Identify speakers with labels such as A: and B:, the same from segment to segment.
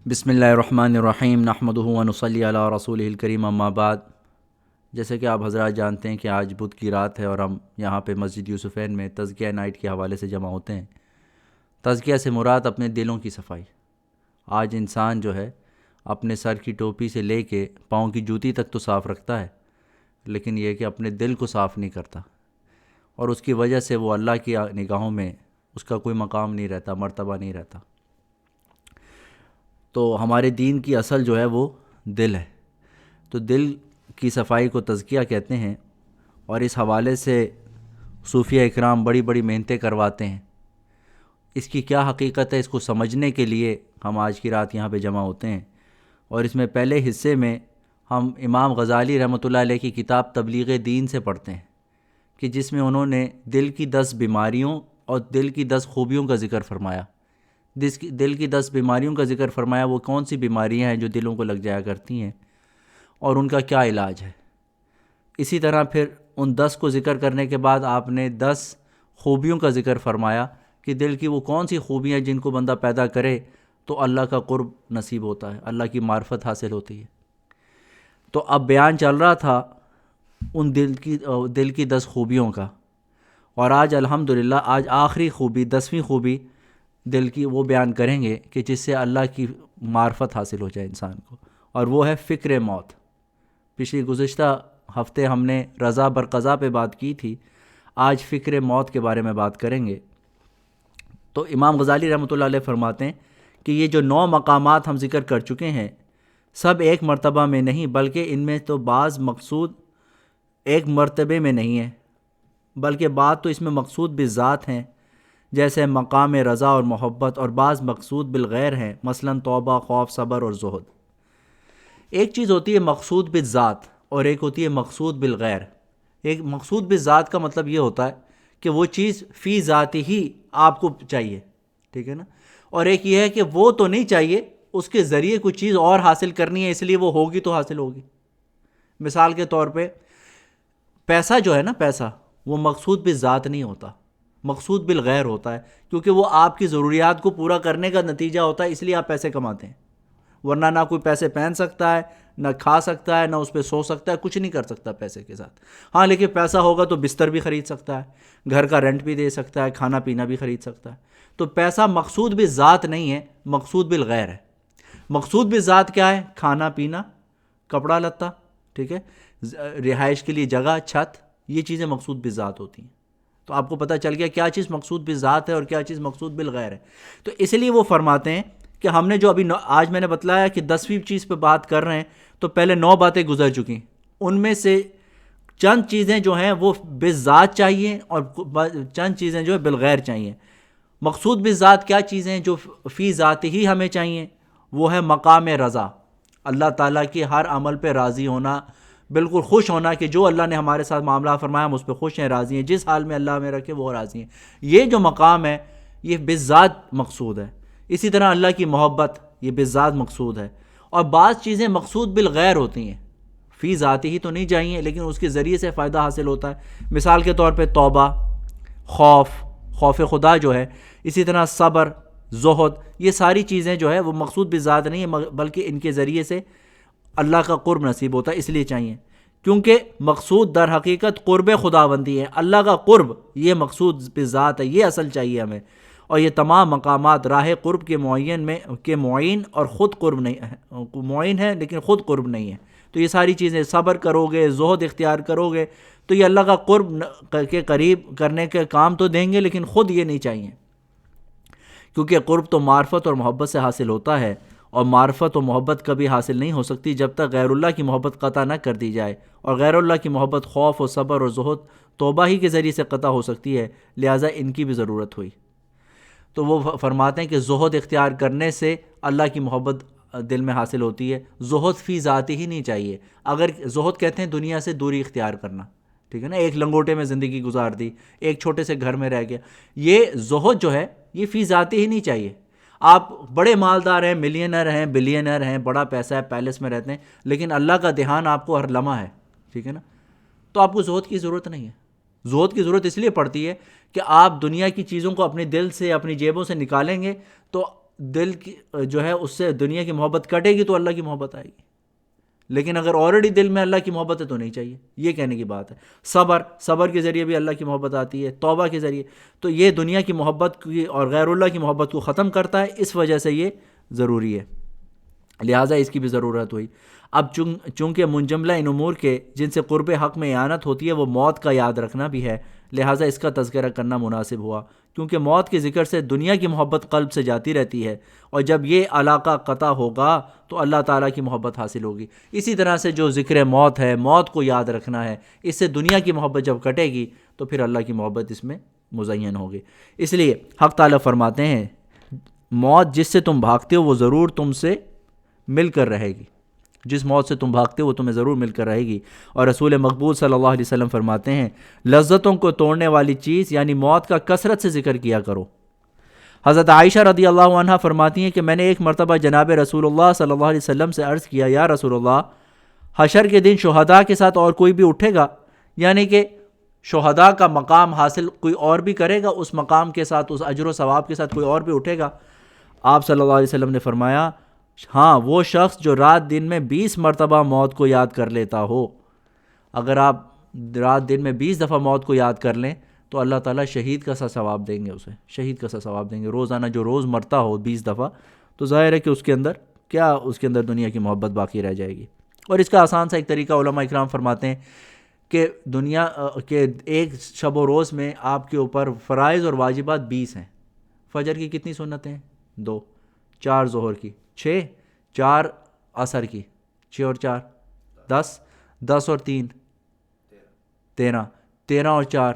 A: بسم اللہ الرحمن الرحیم نحمدہ و نصلی علی رسولہ الکریم اما بعد۔ جیسے کہ آپ حضرات جانتے ہیں کہ آج بدھ کی رات ہے اور ہم یہاں پہ مسجد یوسفین میں تزکیہ نائٹ کے حوالے سے جمع ہوتے ہیں۔ تزکیہ سے مراد اپنے دلوں کی صفائی۔ آج انسان جو ہے اپنے سر کی ٹوپی سے لے کے پاؤں کی جوتی تک تو صاف رکھتا ہے، لیکن یہ کہ اپنے دل کو صاف نہیں کرتا، اور اس کی وجہ سے وہ اللہ کی نگاہوں میں اس کا کوئی مقام نہیں رہتا، مرتبہ نہیں رہتا۔ تو ہمارے دین کی اصل جو ہے وہ دل ہے، تو دل کی صفائی کو تزکیہ کہتے ہیں، اور اس حوالے سے صوفیہ اکرام بڑی بڑی محنتیں کرواتے ہیں۔ اس کی کیا حقیقت ہے، اس کو سمجھنے کے لیے ہم آج کی رات یہاں پہ جمع ہوتے ہیں، اور اس میں پہلے حصے میں ہم امام غزالی رحمۃ اللہ علیہ کی کتاب تبلیغ دین سے پڑھتے ہیں، کہ جس میں انہوں نے دل کی 10 بیماریوں اور دل کی 10 خوبیوں کا ذکر فرمایا۔ دل کی 10 بیماریوں کا ذکر فرمایا، وہ کون سی بیماریاں ہیں جو دلوں کو لگ جایا کرتی ہیں اور ان کا کیا علاج ہے۔ اسی طرح پھر ان 10 کو ذکر کرنے کے بعد آپ نے 10 خوبیوں کا ذکر فرمایا کہ دل کی وہ کون سی خوبیاں جن کو بندہ پیدا کرے تو اللہ کا قرب نصیب ہوتا ہے، اللہ کی معرفت حاصل ہوتی ہے۔ تو اب بیان چل رہا تھا ان دل کی 10 خوبیوں کا، اور آج الحمدللہ آج آخری خوبی 10ویں خوبی دل کی وہ بیان کریں گے کہ جس سے اللہ کی معرفت حاصل ہو جائے انسان کو، اور وہ ہے فکر موت۔ پچھلی گزشتہ ہفتے ہم نے رضا بر قضا پہ بات کی تھی، آج فکر موت کے بارے میں بات کریں گے۔ تو امام غزالی رحمۃ اللہ علیہ فرماتے ہیں کہ یہ جو 9 مقامات ہم ذکر کر چکے ہیں، سب ایک مرتبہ میں نہیں، بلکہ ان میں تو بعض مقصود ایک مرتبے میں نہیں ہے، بلکہ بعض تو اس میں مقصود بالذات ہیں، جیسے مقام رضا اور محبت، اور بعض مقصود بالغیر ہیں، مثلا توبہ، خوف، صبر اور زہد۔ ایک چیز ہوتی ہے مقصود بالذات اور ایک ہوتی ہے مقصود بالغیر۔ ایک مقصود بالذات کا مطلب یہ ہوتا ہے کہ وہ چیز فی ذاتی ہی آپ کو چاہیے، ٹھیک ہے نا، اور ایک یہ ہے کہ وہ تو نہیں چاہیے، اس کے ذریعے کوئی چیز اور حاصل کرنی ہے، اس لیے وہ ہوگی تو حاصل ہوگی۔ مثال کے طور پہ پیسہ جو ہے نا، پیسہ وہ مقصود بالذات نہیں ہوتا، مقصود بالغیر ہوتا ہے، کیونکہ وہ آپ کی ضروریات کو پورا کرنے کا نتیجہ ہوتا ہے، اس لیے آپ پیسے کماتے ہیں، ورنہ نہ کوئی پیسے پہن سکتا ہے، نہ کھا سکتا ہے، نہ اس پہ سو سکتا ہے، کچھ نہیں کر سکتا پیسے کے ساتھ۔ ہاں لیکن پیسہ ہوگا تو بستر بھی خرید سکتا ہے، گھر کا رینٹ بھی دے سکتا ہے، کھانا پینا بھی خرید سکتا ہے۔ تو پیسہ مقصود بالذات نہیں ہے، مقصود بالغیر ہے۔ مقصود بالذات کیا ہے؟ کھانا پینا، کپڑا لتا، ٹھیک ہے، رہائش کے لیے جگہ، چھت، یہ چیزیں مقصود بالذات ہوتی ہیں۔ تو آپ کو پتہ چل گیا کیا چیز مقصود بالذات ہے اور کیا چیز مقصود بالغیر ہے۔ تو اس لیے وہ فرماتے ہیں کہ ہم نے جو ابھی آج میں نے بتلایا کہ 10ویں چیز پہ بات کر رہے ہیں، تو پہلے 9 باتیں گزر چکی، ان میں سے چند چیزیں جو ہیں وہ بالذات چاہیے اور چند چیزیں جو ہے بالغیر چاہیے۔ مقصود بالذات کیا چیزیں جو فی ذات ہی ہمیں چاہیے؟ وہ ہے مقام رضا، اللہ تعالیٰ کی ہر عمل پہ راضی ہونا، بالکل خوش ہونا کہ جو اللہ نے ہمارے ساتھ معاملہ فرمایا ہم اس پہ خوش ہیں، راضی ہیں، جس حال میں اللہ میں رکھے وہ راضی ہیں۔ یہ جو مقام ہے یہ بالذات مقصود ہے۔ اسی طرح اللہ کی محبت، یہ بالذات مقصود ہے۔ اور بعض چیزیں مقصود بالغیر ہوتی ہیں، فی ذاتی ہی تو نہیں چاہیے لیکن اس کے ذریعے سے فائدہ حاصل ہوتا ہے۔ مثال کے طور پہ توبہ، خوف خدا جو ہے، اسی طرح صبر، زہد، یہ ساری چیزیں جو ہے وہ مقصود بالذات نہیں ہے، بلکہ ان کے ذریعے سے اللہ کا قرب نصیب ہوتا ہے، اس لیے چاہیے، کیونکہ مقصود در حقیقت قرب خداوندی ہے، اللہ کا قرب، یہ مقصود بالذات ہے، یہ اصل چاہیے ہمیں۔ اور یہ تمام مقامات راہ قرب کے معین اور خود قرب نہیں، معین ہے لیکن خود قرب نہیں ہے۔ تو یہ ساری چیزیں صبر کرو گے، زہد اختیار کرو گے تو یہ اللہ کا قرب کے قریب کرنے کے کام تو دیں گے، لیکن خود یہ نہیں چاہیے، کیونکہ قرب تو معرفت اور محبت سے حاصل ہوتا ہے، اور معرفت و محبت کبھی حاصل نہیں ہو سکتی جب تک غیر اللہ کی محبت قطع نہ کر دی جائے، اور غیر اللہ کی محبت خوف و صبر اور زہد توبہ ہی کے ذریعے سے قطع ہو سکتی ہے، لہٰذا ان کی بھی ضرورت ہوئی۔ تو وہ فرماتے ہیں کہ زہد اختیار کرنے سے اللہ کی محبت دل میں حاصل ہوتی ہے۔ زہد فی ذاتی ہی نہیں چاہیے، اگر زہد کہتے ہیں دنیا سے دوری اختیار کرنا، ٹھیک ہے نا، ایک لنگوٹے میں زندگی گزار دی، ایک چھوٹے سے گھر میں رہ گیا، یہ زہد جو ہے یہ فی ذاتی ہی نہیں چاہیے۔ آپ بڑے مالدار ہیں، ملینر ہیں، بلینر ہیں، بڑا پیسہ ہے، پیلس میں رہتے ہیں، لیکن اللہ کا دھیان آپ کو ہر لمحہ ہے، ٹھیک ہے نا، تو آپ کو زہد کی ضرورت نہیں ہے۔ زہد کی ضرورت اس لیے پڑتی ہے کہ آپ دنیا کی چیزوں کو اپنے دل سے، اپنی جیبوں سے نکالیں گے تو دل کی جو ہے اس سے دنیا کی محبت کٹے گی تو اللہ کی محبت آئے گی، لیکن اگر آلریڈی دل میں اللہ کی محبت ہے تو نہیں چاہیے، یہ کہنے کی بات ہے۔ صبر کے ذریعے بھی اللہ کی محبت آتی ہے، توبہ کے ذریعے، تو یہ دنیا کی محبت کی اور غیر اللہ کی محبت کو ختم کرتا ہے، اس وجہ سے یہ ضروری ہے، لہٰذا اس کی بھی ضرورت ہوئی۔ اب چونکہ منجملہ ان امور کے جن سے قرب حق میں اعانت ہوتی ہے وہ موت کا یاد رکھنا بھی ہے، لہٰذا اس کا تذکرہ کرنا مناسب ہوا، کیونکہ موت کے ذکر سے دنیا کی محبت قلب سے جاتی رہتی ہے، اور جب یہ علاقہ قطع ہوگا تو اللہ تعالیٰ کی محبت حاصل ہوگی۔ اسی طرح سے جو ذکر موت ہے، موت کو یاد رکھنا ہے، اس سے دنیا کی محبت جب کٹے گی تو پھر اللہ کی محبت اس میں مزین ہوگی۔ اس لیے حق تعالیٰ فرماتے ہیں موت جس سے تم بھاگتے ہو وہ ضرور تم سے مل کر رہے گی، جس موت سے تم بھاگتے ہو وہ تمہیں ضرور مل کر رہے گی۔ اور رسول مقبول صلی اللہ علیہ وسلم فرماتے ہیں لذتوں کو توڑنے والی چیز یعنی موت کا کثرت سے ذکر کیا کرو۔ حضرت عائشہ رضی اللہ عنہا فرماتی ہیں کہ میں نے ایک مرتبہ جناب رسول اللہ صلی اللہ علیہ وسلم سے عرض کیا یا رسول اللہ، حشر کے دن شہداء کے ساتھ اور کوئی بھی اٹھے گا؟ یعنی کہ شہداء کا مقام حاصل کوئی اور بھی کرے گا، اس مقام کے ساتھ، اس اجر و ثواب کے ساتھ کوئی اور بھی اٹھے گا؟ آپ صلی اللہ علیہ وسلم نے فرمایا ہاں، وہ شخص جو رات دن میں 20 مرتبہ موت کو یاد کر لیتا ہو۔ اگر آپ رات دن میں 20 دفعہ موت کو یاد کر لیں تو اللہ تعالیٰ شہید کا سا ثواب دیں گے، اسے شہید کا سا ثواب دیں گے۔ روزانہ جو روز مرتا ہو 20 دفعہ، تو ظاہر ہے کہ اس کے اندر دنیا کی محبت باقی رہ جائے گی۔ اور اس کا آسان سا ایک طریقہ علماء اکرام فرماتے ہیں کہ دنیا کے ایک شب و روز میں آپ کے اوپر فرائض اور واجبات 20 ہیں۔ فجر کی کتنی سنتیں ہیں؟ 2، 4 ظہر کی، 6، 4 عصر کی، 6 اور 4 10، 10 اور 3 13، 13 اور 4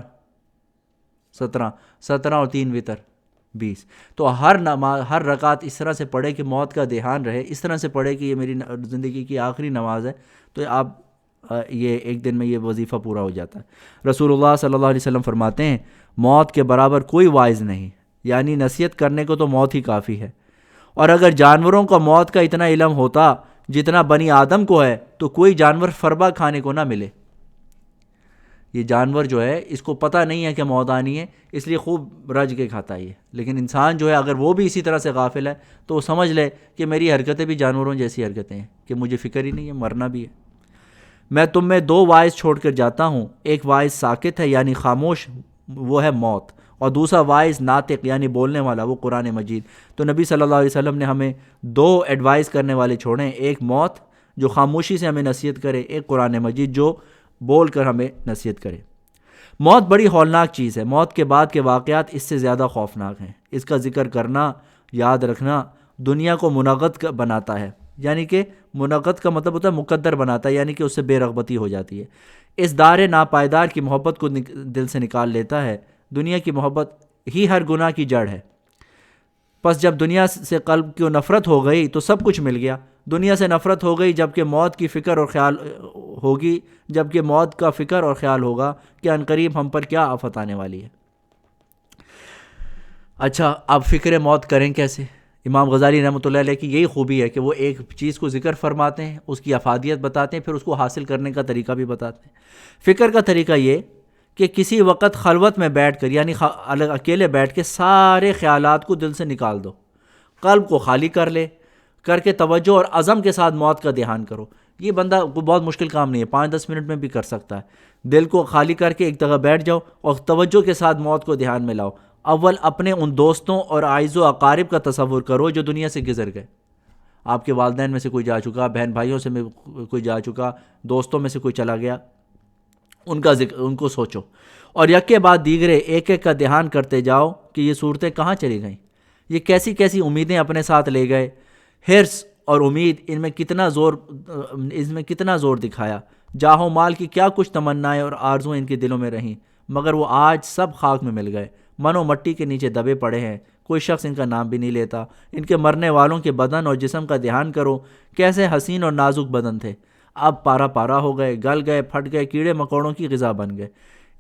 A: 17، 17 اور 3 وتر 20۔ تو ہر رکعت اس طرح سے پڑھے کہ موت کا دھیان رہے، اس طرح سے پڑھے کہ یہ میری زندگی کی آخری نماز ہے، تو آپ یہ ایک دن میں یہ وظیفہ پورا ہو جاتا ہے۔ رسول اللہ صلی اللہ علیہ وسلم فرماتے ہیں موت کے برابر کوئی واعظ نہیں، یعنی نصیحت کرنے کو تو موت ہی کافی ہے، اور اگر جانوروں کا موت کا اتنا علم ہوتا جتنا بنی آدم کو ہے تو کوئی جانور فربا کھانے کو نہ ملے۔ یہ جانور جو ہے اس کو پتہ نہیں ہے کہ موت آنی ہے، اس لیے خوب رج کے کھاتا ہے، لیکن انسان جو ہے اگر وہ بھی اسی طرح سے غافل ہے تو وہ سمجھ لے کہ میری حرکتیں بھی جانوروں جیسی حرکتیں ہیں، کہ مجھے فکر ہی نہیں ہے، مرنا بھی ہے۔ میں تم میں 2 واعظ چھوڑ کر جاتا ہوں، ایک واعظ ساکت ہے یعنی خاموش، وہ ہے موت، اور دوسرا واعظ ناطق یعنی بولنے والا، وہ قرآن مجید۔ تو نبی صلی اللہ علیہ وسلم نے ہمیں 2 ایڈوائز کرنے والے چھوڑے ہیں، ایک موت جو خاموشی سے ہمیں نصیحت کرے، ایک قرآن مجید جو بول کر ہمیں نصیحت کرے۔ موت بڑی ہولناک چیز ہے، موت کے بعد کے واقعات اس سے زیادہ خوفناک ہیں۔ اس کا ذکر کرنا، یاد رکھنا دنیا کو منغت بناتا ہے، یعنی کہ منغت کا مطلب ہوتا ہے مقدر بناتا ہے، یعنی کہ اس سے بے رغبتی ہو جاتی ہے۔ اس دار ناپائیدار کی محبت کو دل سے نکال لیتا ہے۔ دنیا کی محبت ہی ہر گناہ کی جڑ ہے، پس جب دنیا سے قلب کی نفرت ہو گئی تو سب کچھ مل گیا۔ دنیا سے نفرت ہو گئی جبکہ موت کی فکر اور خیال ہوگی، جبکہ موت کا فکر اور خیال ہوگا کہ عنقریب ہم پر کیا آفت آنے والی ہے۔ اچھا، اب فکر موت کریں کیسے؟ امام غزالی رحمۃ اللہ علیہ کی یہی خوبی ہے کہ وہ ایک چیز کو ذکر فرماتے ہیں، اس کی افادیت بتاتے ہیں، پھر اس کو حاصل کرنے کا طریقہ بھی بتاتے ہیں۔ فکر کا طریقہ یہ کہ کسی وقت خلوت میں بیٹھ کر، یعنی اکیلے بیٹھ کے سارے خیالات کو دل سے نکال دو، قلب کو خالی کر کے توجہ اور عزم کے ساتھ موت کا دھیان کرو۔ یہ بندہ بہت مشکل کام نہیں ہے، 5-10 منٹ میں بھی کر سکتا ہے۔ دل کو خالی کر کے ایک جگہ بیٹھ جاؤ اور توجہ کے ساتھ موت کو دھیان میں لاؤ۔ اول اپنے ان دوستوں اور اعز و اقارب کا تصور کرو جو دنیا سے گزر گئے۔ آپ کے والدین میں سے کوئی جا چکا، بہن بھائیوں سے کوئی جا چکا، دوستوں میں سے کوئی چلا گیا، ان کا ذکر، ان کو سوچو، اور یک کے بعد دیگرے ایک ایک کا دھیان کرتے جاؤ کہ یہ صورتیں کہاں چلی گئیں، یہ کیسی کیسی امیدیں اپنے ساتھ لے گئے، حرص اور امید ان میں کتنا زور دکھایا، جاہ و مال کی کیا کچھ تمنائیں اور آرزویں ان کے دلوں میں رہیں، مگر وہ آج سب خاک میں مل گئے، من و مٹی کے نیچے دبے پڑے ہیں، کوئی شخص ان کا نام بھی نہیں لیتا۔ ان کے مرنے والوں کے بدن اور جسم کا دھیان کرو، کیسے حسین اور نازک بدن تھے، اب پارا پارا ہو گئے، گل گئے، پھٹ گئے، کیڑے مکوڑوں کی غذا بن گئے۔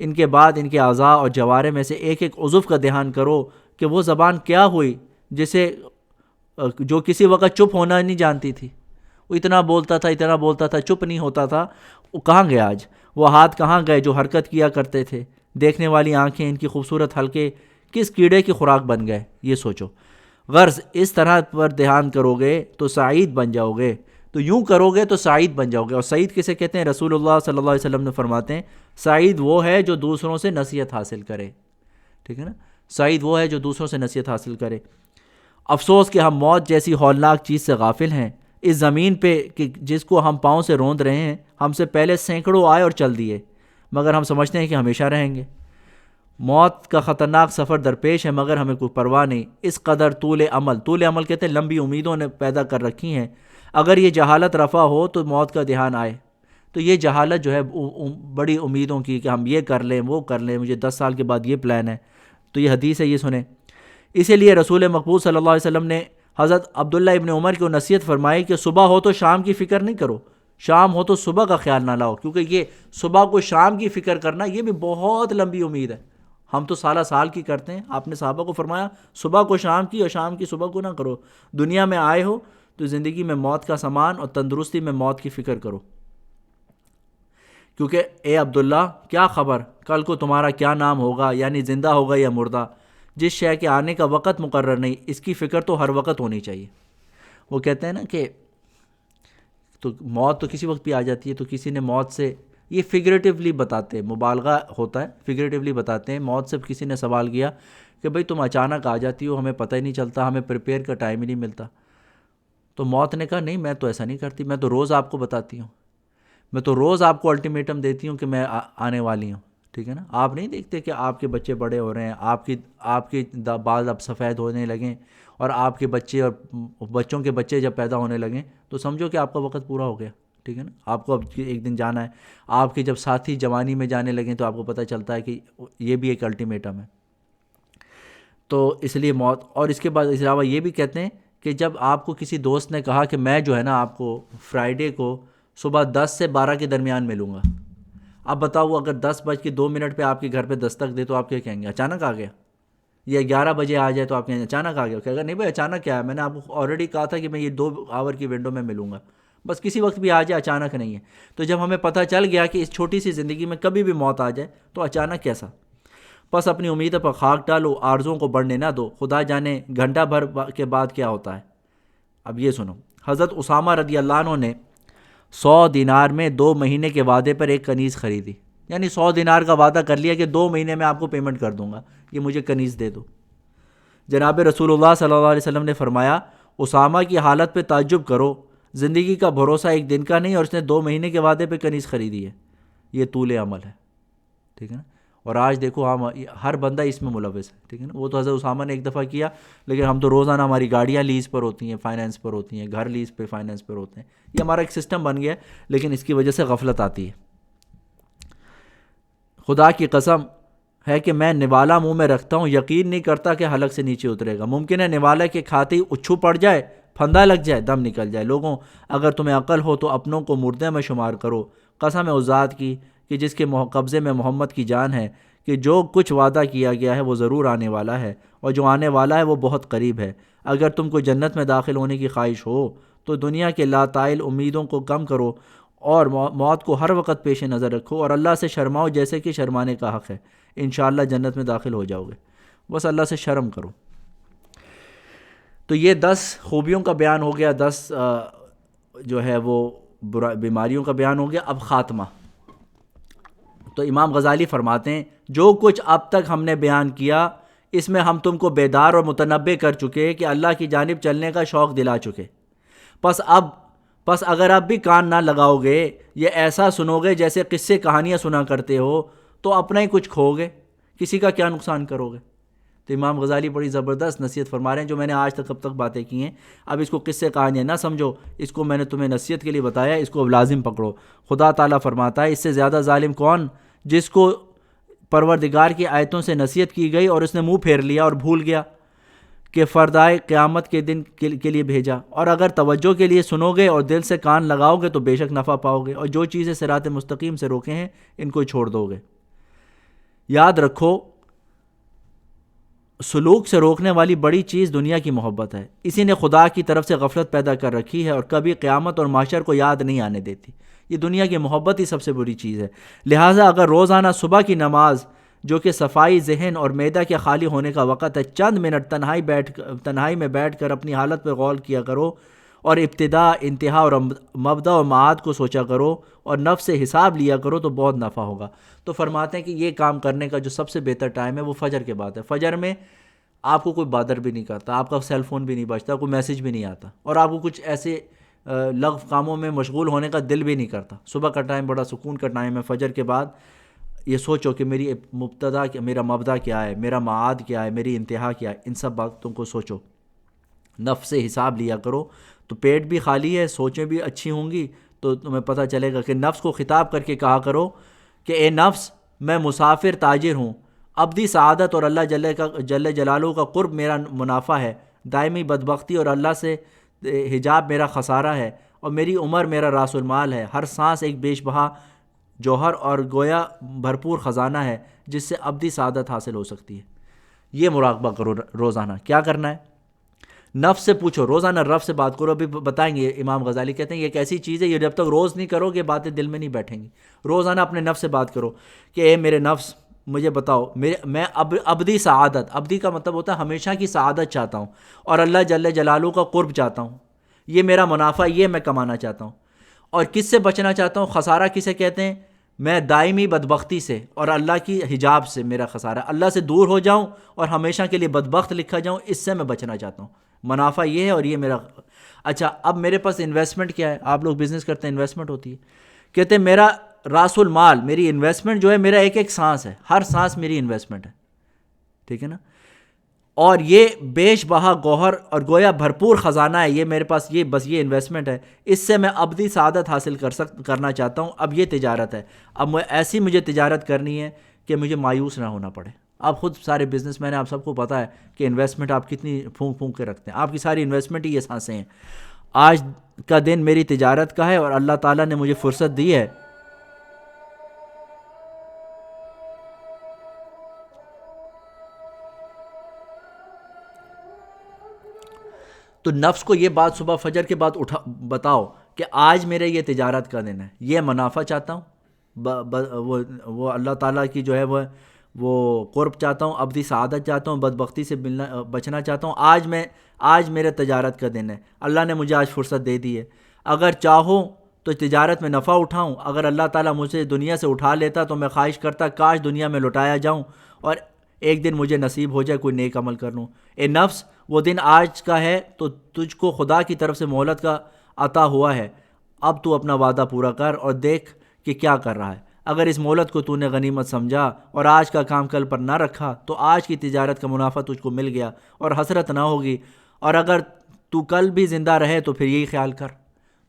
A: ان کے بعد ان کے اعضاء اور جوارے میں سے ایک ایک عضو کا دھیان کرو کہ وہ زبان کیا ہوئی جو کسی وقت چپ ہونا نہیں جانتی تھی، وہ اتنا بولتا تھا، چپ نہیں ہوتا تھا، وہ کہاں گیا آج؟ وہ ہاتھ کہاں گئے جو حرکت کیا کرتے تھے؟ دیکھنے والی آنکھیں، ان کی خوبصورت حلقے کس کیڑے کی خوراک بن گئے؟ یہ سوچو۔ غرض اس طرح پر دھیان کرو گے تو سعید بن جاؤ گے، تو یوں کرو گے تو سعید بن جاؤ گے۔ اور سعید کسے کہتے ہیں؟ رسول اللہ صلی اللہ علیہ وسلم نے فرماتے ہیں سعید وہ ہے جو دوسروں سے نصیحت حاصل کرے، ٹھیک ہے نا، سعید وہ ہے جو دوسروں سے نصیحت حاصل کرے۔ افسوس کہ ہم موت جیسی ہولناک چیز سے غافل ہیں، اس زمین پہ کہ جس کو ہم پاؤں سے روند رہے ہیں، ہم سے پہلے سینکڑوں آئے اور چل دیے، مگر ہم سمجھتے ہیں کہ ہمیشہ رہیں گے۔ موت کا خطرناک سفر درپیش ہے مگر ہمیں کوئی پرواہ نہیں۔ اس قدر طول عمل کہتے ہیں لمبی امیدوں نے پیدا کر رکھی ہیں، اگر یہ جہالت رفع ہو تو موت کا دھیان آئے۔ تو یہ جہالت جو ہے بڑی امیدوں کی کہ ہم یہ کر لیں وہ کر لیں، مجھے 10 سال کے بعد یہ پلان ہے، تو یہ حدیث ہے، یہ سنیں۔ اسی لیے رسول مقبول صلی اللہ علیہ وسلم نے حضرت عبداللہ ابن عمر کو نصیحت فرمائی کہ صبح ہو تو شام کی فکر نہیں کرو، شام ہو تو صبح کا خیال نہ لاؤ، کیونکہ یہ صبح کو شام کی فکر کرنا یہ بھی بہت لمبی امید ہے۔ ہم تو سالہ سال کی کرتے ہیں، آپ نے صحابہ کو فرمایا صبح کو شام کی اور شام کی صبح کو نہ کرو۔ دنیا میں آئے ہو تو زندگی میں موت کا سامان اور تندرستی میں موت کی فکر کرو، کیونکہ اے عبداللہ کیا خبر کل کو تمہارا کیا نام ہوگا، یعنی زندہ ہوگا یا مردہ۔ جس شے کے آنے کا وقت مقرر نہیں، اس کی فکر تو ہر وقت ہونی چاہیے۔ وہ کہتے ہیں نا کہ تو موت تو کسی وقت بھی آ جاتی ہے، تو کسی نے موت سے یہ فگریٹیولی بتاتے ہیں، مبالغہ ہوتا ہے، فگریٹیولی بتاتے ہیں۔ موت سے کسی نے سوال کیا کہ بھئی تم اچانک آ جاتی ہو، ہمیں پتہ ہی نہیں چلتا، ہمیں پریپیئر کا ٹائم ہی نہیں ملتا۔ تو موت نے کہا نہیں، میں تو ایسا نہیں کرتی، میں تو روز آپ کو بتاتی ہوں، میں تو روز آپ کو الٹیمیٹم دیتی ہوں کہ میں آنے والی ہوں، ٹھیک ہے نا۔ آپ نہیں دیکھتے کہ آپ کے بچے بڑے ہو رہے ہیں، آپ کے بال اب سفید ہونے لگیں، اور آپ کے بچے اور بچوں کے بچے جب پیدا ہونے لگیں تو سمجھو کہ آپ کا وقت پورا ہو گیا، ٹھیک ہے نا۔ آپ کو اب ایک دن جانا ہے۔ آپ کے جب ساتھی جوانی میں جانے لگیں تو آپ کو پتہ چلتا ہے کہ یہ بھی ایک الٹیمیٹم ہے۔ تو اس لیے موت، اور اس کے بعد اس علاوہ یہ بھی کہتے ہیں کہ جب آپ کو کسی دوست نے کہا کہ میں جو ہے نا آپ کو فرائیڈے کو صبح 10 سے 12 کے درمیان ملوں گا، اب بتاؤ اگر 10:02 پہ آپ کے گھر پہ دستک دے تو آپ کیا کہیں گے؟ اچانک آ گیا؟ یا 11 بجے آ جائے تو آپ کہیں گے اچانک آ گیا؟ کہے گا نہیں بھائی اچانک کیا ہے، میں نے آپ کو آلریڈی کہا تھا کہ میں یہ 2 آور کی ونڈو میں ملوں گا، بس کسی وقت بھی آ جائے، اچانک نہیں ہے۔ تو جب ہمیں پتہ چل گیا کہ اس چھوٹی سی زندگی میں کبھی بھی موت آ جائے تو اچانک کیسا؟ بس اپنی امیدوں پر خاک ڈالو، آرزوؤں کو بڑھنے نہ دو، خدا جانے گھنٹہ بھر کے بعد کیا ہوتا ہے۔ اب یہ سنو، حضرت اسامہ رضی اللہ عنہ نے 100 دینار میں 2 مہینے کے وعدے پر ایک کنیز خریدی، یعنی 100 دینار کا وعدہ کر لیا کہ 2 مہینے میں آپ کو پیمنٹ کر دوں گا، یہ مجھے کنیز دے دو۔ جناب رسول اللہ صلی اللہ علیہ وسلم نے فرمایا اسامہ کی حالت پہ تعجب کرو، زندگی کا بھروسہ ایک دن کا نہیں، اور اس نے 2 مہینے کے وعدے پہ کنیز خریدی ہے، یہ طول عمل ہے، ٹھیک ہے نا۔ اور آج دیکھو ہم ہر بندہ اس میں ملوث ہے، ٹھیک ہے نا۔ وہ تو حضرت اسامہ نے ایک دفعہ کیا، لیکن ہم تو روزانہ ہماری گاڑیاں لیز پر ہوتی ہیں، فائنینس پر ہوتی ہیں، گھر لیز پہ فائنینس پر ہوتے ہیں، یہ ہمارا ایک سسٹم بن گیا ہے، لیکن اس کی وجہ سے غفلت آتی ہے۔ خدا کی قسم ہے کہ میں نوالا منہ میں رکھتا ہوں، یقین نہیں کرتا کہ حلق سے نیچے اترے گا۔ ممکن ہے نوالا کے کھاتے ہی اچھو پڑ جائے، پھندا لگ جائے، دم نکل جائے۔ لوگوں اگر تمہیں عقل ہو تو اپنوں کو مردے میں شمار کرو، قسم ہے اس ذات کی کہ جس کے قبضے میں محمد کی جان ہے، کہ جو کچھ وعدہ کیا گیا ہے وہ ضرور آنے والا ہے، اور جو آنے والا ہے وہ بہت قریب ہے۔ اگر تم کو جنت میں داخل ہونے کی خواہش ہو تو دنیا کے لاتعال امیدوں کو کم کرو، اور موت کو ہر وقت پیش نظر رکھو، اور اللہ سے شرماؤ جیسے کہ شرمانے کا حق ہے، انشاءاللہ جنت میں داخل ہو جاؤ گے۔ بس اللہ سے شرم کرو۔ تو یہ 10 خوبیوں کا بیان ہو گیا، 10 جو ہے وہ بیماریوں کا بیان ہو گیا۔ اب خاتمہ۔ تو امام غزالی فرماتے ہیں جو کچھ اب تک ہم نے بیان کیا اس میں ہم تم کو بیدار اور متنبع کر چکے کہ اللہ کی جانب چلنے کا شوق دلا چکے۔ پس اگر اب بھی کان نہ لگاؤ گے، یہ ایسا سنو گے جیسے قصے کہانیاں سنا کرتے ہو، تو اپنا ہی کچھ کھو گے، کسی کا کیا نقصان کرو گے۔ تو امام غزالی بڑی زبردست نصیحت فرما رہے ہیں، جو میں نے آج تک اب تک باتیں کی ہیں، اب اس کو قصے کہانیاں نہ سمجھو، اس کو میں نے تمہیں نصیحت کے لیے بتایا، اس کو اب لازم پکڑو۔ خدا تعالیٰ فرماتا ہے اس سے زیادہ ظالم کون، جس کو پروردگار کی آیتوں سے نصیحت کی گئی اور اس نے منہ پھیر لیا اور بھول گیا کہ فردائے قیامت کے دن کے لیے بھیجا۔ اور اگر توجہ کے لیے سنو گے اور دل سے کان لگاؤ گے تو بے شک نفع پاؤ گے، اور جو چیزیں صراط مستقیم سے روکے ہیں ان کو چھوڑ دو گے۔ یاد رکھو سلوک سے روکنے والی بڑی چیز دنیا کی محبت ہے، اسی نے خدا کی طرف سے غفلت پیدا کر رکھی ہے اور کبھی قیامت اور محشر کو یاد نہیں آنے دیتی۔ یہ دنیا کی محبت ہی سب سے بری چیز ہے۔ لہٰذا اگر روزانہ صبح کی نماز جو کہ صفائی ذہن اور معدہ کے خالی ہونے کا وقت ہے۔ چند منٹ تنہائی میں بیٹھ کر اپنی حالت پہ غور کیا کرو اور ابتدا، انتہا اور مبدا و معاد کو سوچا کرو اور نفس سے حساب لیا کرو تو بہت نفع ہوگا۔ تو فرماتے ہیں کہ یہ کام کرنے کا جو سب سے بہتر ٹائم ہے وہ فجر کے بعد ہے۔ فجر میں آپ کو کوئی بادر بھی نہیں کرتا، آپ کا سیل فون بھی نہیں بجتا، کوئی میسیج بھی نہیں آتا، اور آپ کو کچھ ایسے لغو کاموں میں مشغول ہونے کا دل بھی نہیں کرتا۔ صبح کا ٹائم بڑا سکون کا ٹائم ہے۔ فجر کے بعد یہ سوچو کہ میری مبتدا کیا، میرا مبدا کیا ہے، میرا معاد کیا ہے، میری انتہا کیا ہے، ان سب باتوں کو سوچو، نفس سے حساب لیا کرو، تو پیٹ بھی خالی ہے، سوچیں بھی اچھی ہوں گی، تو تمہیں پتہ چلے گا کہ نفس کو خطاب کر کے کہا کرو کہ اے نفس، میں مسافر تاجر ہوں، ابدی سعادت اور اللہ جل جلالہ کا قرب میرا منافع ہے، دائمی بدبختی اور اللہ سے حجاب میرا خسارہ ہے، اور میری عمر میرا راس المال ہے، ہر سانس ایک بیش بہا جوہر اور گویا بھرپور خزانہ ہے جس سے ابدی سعادت حاصل ہو سکتی ہے۔ یہ مراقبہ کرو روزانہ۔ کیا کرنا ہے؟ نفس سے پوچھو، روزانہ رب سے بات کرو۔ ابھی بتائیں گے، امام غزالی کہتے ہیں یہ ایک ایسی چیز ہے، یہ جب تک روز نہیں کرو گے باتیں دل میں نہیں بیٹھیں گی۔ روزانہ اپنے نفس سے بات کرو کہ اے میرے نفس، مجھے بتاؤ، میں ابدی سعادت، ابدی کا مطلب ہوتا ہے ہمیشہ کی سعادت چاہتا ہوں، اور اللہ جل جلالہ کا قرب چاہتا ہوں، یہ میرا منافع، یہ میں کمانا چاہتا ہوں۔ اور کس سے بچنا چاہتا ہوں؟ خسارہ کسے کہتے ہیں؟ میں دائمی بدبختی سے اور اللہ کی حجاب سے میرا خسارہ، اللہ سے دور ہو جاؤں اور ہمیشہ کے لیے بدبخت لکھا جاؤں، اس سے میں بچنا چاہتا ہوں۔ منافع یہ ہے اور یہ میرا۔ اچھا، اب میرے پاس انویسٹمنٹ کیا ہے؟ آپ لوگ بزنس کرتے ہیں، انویسٹمنٹ ہوتی ہے، کہتے ہیں میرا راس المال، میری انویسٹمنٹ جو ہے، میرا ایک ایک سانس ہے، ہر سانس میری انویسٹمنٹ ہے، ٹھیک ہے نا؟ اور یہ بیش بہا گوہر اور گویا بھرپور خزانہ ہے، یہ میرے پاس، یہ بس یہ انویسٹمنٹ ہے، اس سے میں ابدی سعادت حاصل کرنا چاہتا ہوں۔ اب یہ تجارت ہے، اب ایسی مجھے تجارت کرنی ہے کہ مجھے مایوس نہ ہونا پڑے۔ آپ خود سارے بزنس مین ہیں، آپ سب کو پتہ ہے کہ انویسٹمنٹ آپ کتنی پھونک پھونک کے رکھتے ہیں، آپ کی ساری انویسٹمنٹ ہی یہ سانسیں ہیں۔ آج کا دن میری تجارت کا ہے اور اللہ تعالیٰ نے مجھے فرصت دی ہے، تو نفس کو یہ بات صبح فجر کے بعد بتاؤ کہ آج میرے یہ تجارت کا دن ہے، یہ منافع چاہتا ہوں، وہ اللہ تعالیٰ کی جو ہے وہ قرب چاہتا ہوں، ابدی سعادت چاہتا ہوں، بدبختی سے بچنا چاہتا ہوں۔ آج میرے تجارت کا دن ہے، اللہ نے مجھے آج فرصت دے دی ہے، اگر چاہوں تو تجارت میں نفع اٹھاؤں، اگر اللہ تعالیٰ مجھے دنیا سے اٹھا لیتا تو میں خواہش کرتا کاش دنیا میں لوٹایا جاؤں اور ایک دن مجھے نصیب ہو جائے کوئی نیک عمل کر لوں۔ اے نفس، وہ دن آج کا ہے تو تجھ کو خدا کی طرف سے مہلت کا عطا ہوا ہے، اب تو اپنا وعدہ پورا کر اور دیکھ کہ کیا کر رہا ہے۔ اگر اس مہلت کو تو نے غنیمت سمجھا اور آج کا کام کل پر نہ رکھا تو آج کی تجارت کا منافع تجھ کو مل گیا اور حسرت نہ ہوگی، اور اگر تو کل بھی زندہ رہے تو پھر یہی خیال کر۔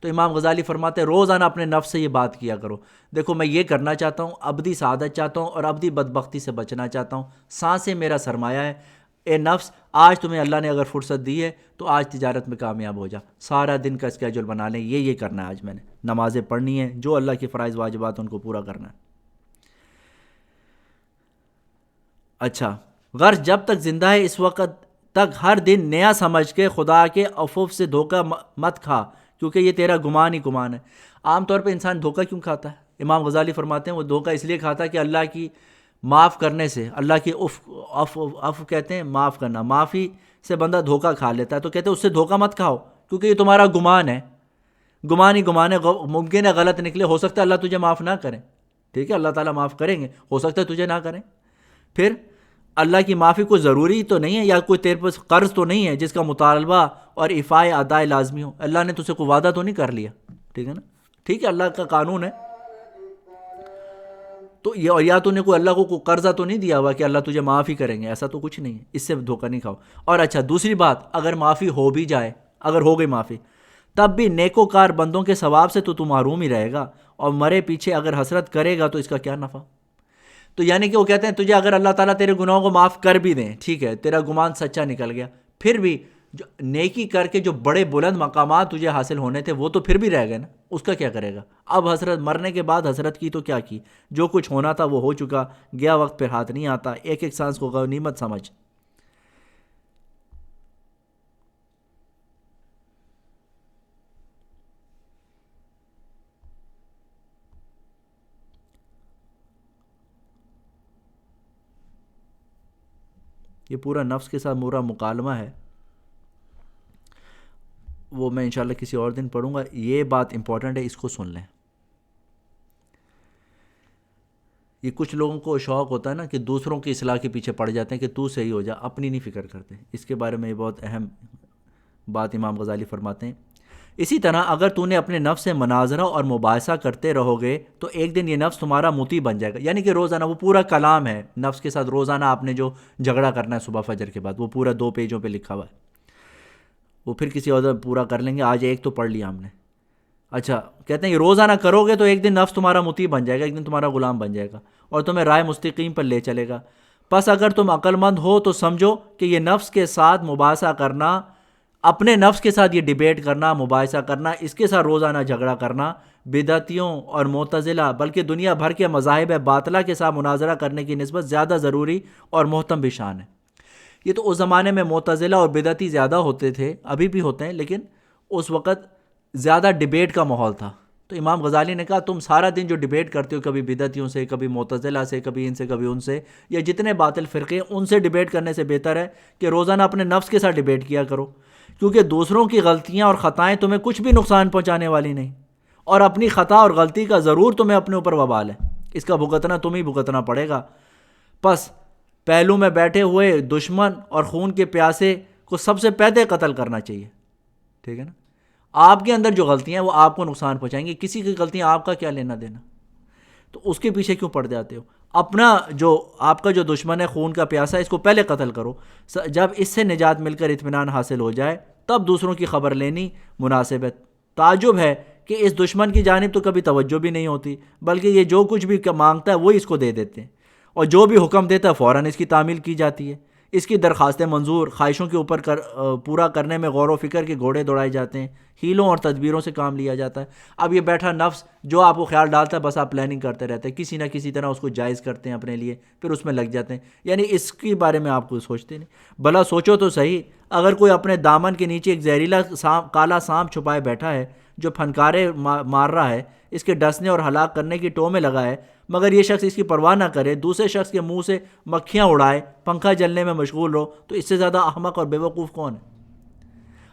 A: تو امام غزالی فرماتے ہیں روزانہ اپنے نفس سے یہ بات کیا کرو، دیکھو میں یہ کرنا چاہتا ہوں، ابدی سعادت چاہتا ہوں اور ابدی بدبختی سے بچنا چاہتا ہوں، سانسیں میرا سرمایہ ہے۔ اے نفس، آج تمہیں اللہ نے اگر فرصت دی ہے تو آج تجارت میں کامیاب ہو جا، سارا دن کا اسکیجول بنا لیں، یہ کرنا ہے آج میں نے، نمازیں پڑھنی ہیں، جو اللہ کی فرائض واجبات ان کو پورا کرنا ہے۔ اچھا، غرض جب تک زندہ ہے اس وقت تک ہر دن نیا سمجھ کے خدا کے عفو سے دھوکہ مت کھا، کیونکہ یہ تیرا گمان ہی گمان ہے۔ عام طور پہ انسان دھوکہ کیوں کھاتا ہے؟ امام غزالی فرماتے ہیں وہ دھوکہ اس لیے کھاتا ہے کہ اللہ کی معاف کرنے سے، اللہ کی عفو کہتے ہیں معاف کرنا، معافی سے بندہ دھوکہ کھا لیتا ہے، تو کہتے ہیں اس سے دھوکہ مت کھاؤ کیونکہ یہ تمہارا گمان ہے، گمان ہی گمان ہے، ممکن ہے غلط نکلے، ہو سکتا ہے اللہ تجھے معاف نہ کریں، ٹھیک ہے، اللہ تعالیٰ معاف کریں گے، ہو سکتا ہے تجھے نہ کریں۔ پھر اللہ کی معافی کوئی ضروری تو نہیں ہے، یا کوئی تیرے پاس قرض تو نہیں ہے جس کا مطالبہ اور ایفائے ادائے لازمی ہو، اللہ نے تجھے کوئی وعدہ تو نہیں کر لیا، ٹھیک ہے نا، ٹھیک ہے، اللہ کا قانون ہے، تو یہ، اور یا تو نے کوئی اللہ کو کوئی قرضہ تو نہیں دیا ہوا کہ اللہ تجھے معاف ہی کریں گے، ایسا تو کچھ نہیں ہے، اس سے دھوکہ نہیں کھاؤ۔ اور اچھا، دوسری بات، اگر معافی ہو بھی جائے، اگر ہو گئی معافی، تب بھی نیکوکار بندوں کے ثواب سے تو محروم ہی رہے گا، اور مرے پیچھے اگر حسرت کرے گا تو اس کا کیا نفع۔ تو یعنی کہ وہ کہتے ہیں تجھے اگر اللہ تعالیٰ تیرے گناہوں کو معاف کر بھی دیں، ٹھیک ہے، تیرا گمان سچا نکل گیا، پھر بھی جو نیکی کر کے جو بڑے بلند مقامات تجھے حاصل ہونے تھے وہ تو پھر بھی رہ گئے نا، اس کا کیا کرے گا؟ اب حسرت، مرنے کے بعد حسرت کی تو کیا کی، جو کچھ ہونا تھا وہ ہو چکا، گیا وقت پھر ہاتھ نہیں آتا، ایک ایک سانس کو غنیمت سمجھ۔ یہ پورا نفس کے ساتھ پورا مکالمہ ہے، وہ میں انشاءاللہ کسی اور دن پڑھوں گا. یہ بات امپورٹنٹ ہے، اس کو سن لیں. یہ کچھ لوگوں کو شوق ہوتا ہے نا کہ دوسروں کی اصلاح کے پیچھے پڑ جاتے ہیں کہ تو صحیح ہو جا، اپنی نہیں فکر کرتے. اس کے بارے میں یہ بہت اہم بات امام غزالی فرماتے ہیں. اسی طرح اگر تو نے اپنے نفس سے مناظرہ اور مباحثہ کرتے رہو گے تو ایک دن یہ نفس تمہارا مطیع بن جائے گا. یعنی کہ روزانہ وہ پورا کلام ہے نفس کے ساتھ، روزانہ آپ نے جو جھگڑا کرنا ہے صبح فجر کے بعد، وہ پورا 2 پیجوں پہ لکھا ہوا ہے. وہ پھر کسی اور دن پورا کر لیں گے، آج ایک تو پڑھ لیا ہم نے. اچھا کہتے ہیں یہ روزانہ کرو گے تو ایک دن نفس تمہارا مطیع بن جائے گا، ایک دن تمہارا غلام بن جائے گا اور تمہیں رائے مستقیم پر لے چلے گا. پس اگر تم عقل مند ہو تو سمجھو کہ یہ نفس کے ساتھ مباحثہ کرنا، اپنے نفس کے ساتھ یہ ڈیبیٹ کرنا، مباحثہ کرنا، اس کے ساتھ روزانہ جھگڑا کرنا بدعتیوں اور معتزلہ بلکہ دنیا بھر کے مذاہب باطلہ کے ساتھ مناظرہ کرنے کی نسبت زیادہ ضروری اور محتم بھی شان ہے. یہ تو اس زمانے میں معتزلہ اور بدعتی زیادہ ہوتے تھے، ابھی بھی ہوتے ہیں، لیکن اس وقت زیادہ ڈیبیٹ کا ماحول تھا. تو امام غزالی نے کہا تم سارا دن جو ڈیبیٹ کرتے ہو، کبھی بدعتیوں سے، کبھی معتزلہ سے، کبھی ان سے، کبھی ان سے، یا جتنے باطل فرقے ان سے ڈیبیٹ کرنے سے بہتر ہے کہ روزانہ اپنے نفس کے ساتھ ڈیبیٹ کیا کرو. کیونکہ دوسروں کی غلطیاں اور خطائیں تمہیں کچھ بھی نقصان پہنچانے والی نہیں، اور اپنی خطا اور غلطی کا ضرور تمہیں اپنے اوپر وبال ہے، اس کا بھگتنا تمہیں بھگتنا پڑے گا. پس پہلو میں بیٹھے ہوئے دشمن اور خون کے پیاسے کو سب سے پہلے قتل کرنا چاہیے. ٹھیک ہے نا؟ آپ کے اندر جو غلطیاں ہیں وہ آپ کو نقصان پہنچائیں گی، کسی کی غلطیاں آپ کا کیا لینا دینا؟ تو اس کے پیچھے کیوں پڑ جاتے ہو؟ اپنا جو آپ کا جو دشمن ہے، خون کا پیاسا، اس کو پہلے قتل کرو. جب اس سے نجات مل کر اطمینان حاصل ہو جائے تب دوسروں کی خبر لینی مناسب ہے. تعجب ہے کہ اس دشمن کی جانب تو کبھی توجہ بھی نہیں ہوتی، بلکہ یہ جو کچھ بھی مانگتا ہے وہی اس کو دے دیتے ہیں، اور جو بھی حکم دیتا ہے فوراً اس کی تعمیل کی جاتی ہے. اس کی درخواستیں منظور، خواہشوں کے اوپر پورا کرنے میں غور و فکر کے گھوڑے دوڑائے جاتے ہیں، ہیلوں اور تدبیروں سے کام لیا جاتا ہے. اب یہ بیٹھا نفس جو آپ کو خیال ڈالتا ہے بس آپ پلاننگ کرتے رہتے ہیں، کسی نہ کسی طرح اس کو جائز کرتے ہیں اپنے لیے، پھر اس میں لگ جاتے ہیں. یعنی اس کے بارے میں آپ کو سوچتے نہیں. بھلا سوچو تو صحیح، اگر کوئی اپنے دامن کے نیچے ایک زہریلا کالا سانپ چھپائے بیٹھا ہے جو پھنکارے مار رہا ہے، اس کے ڈسنے اور ہلاک کرنے کی ٹو میں لگا ہے، مگر یہ شخص اس کی پرواہ نہ کرے، دوسرے شخص کے منہ سے مکھیاں اڑائے، پنکھا جلنے میں مشغول ہو، تو اس سے زیادہ احمق اور بیوقوف کون ہے؟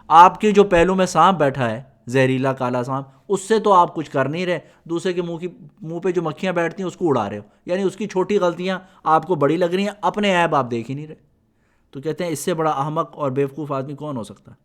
A: آپ کے جو پہلو میں سانپ بیٹھا ہے، زہریلا کالا سانپ، اس سے تو آپ کچھ کر نہیں رہے، دوسرے کے منہ پہ جو مکھیاں بیٹھتی ہیں اس کو اڑا رہے ہو. یعنی اس کی چھوٹی غلطیاں آپ کو بڑی لگ رہی ہیں، اپنے عیب آپ دیکھ ہی نہیں رہے. تو کہتے ہیں اس سے بڑا احمق اور بیوقوف آدمی کون ہو سکتا ہے؟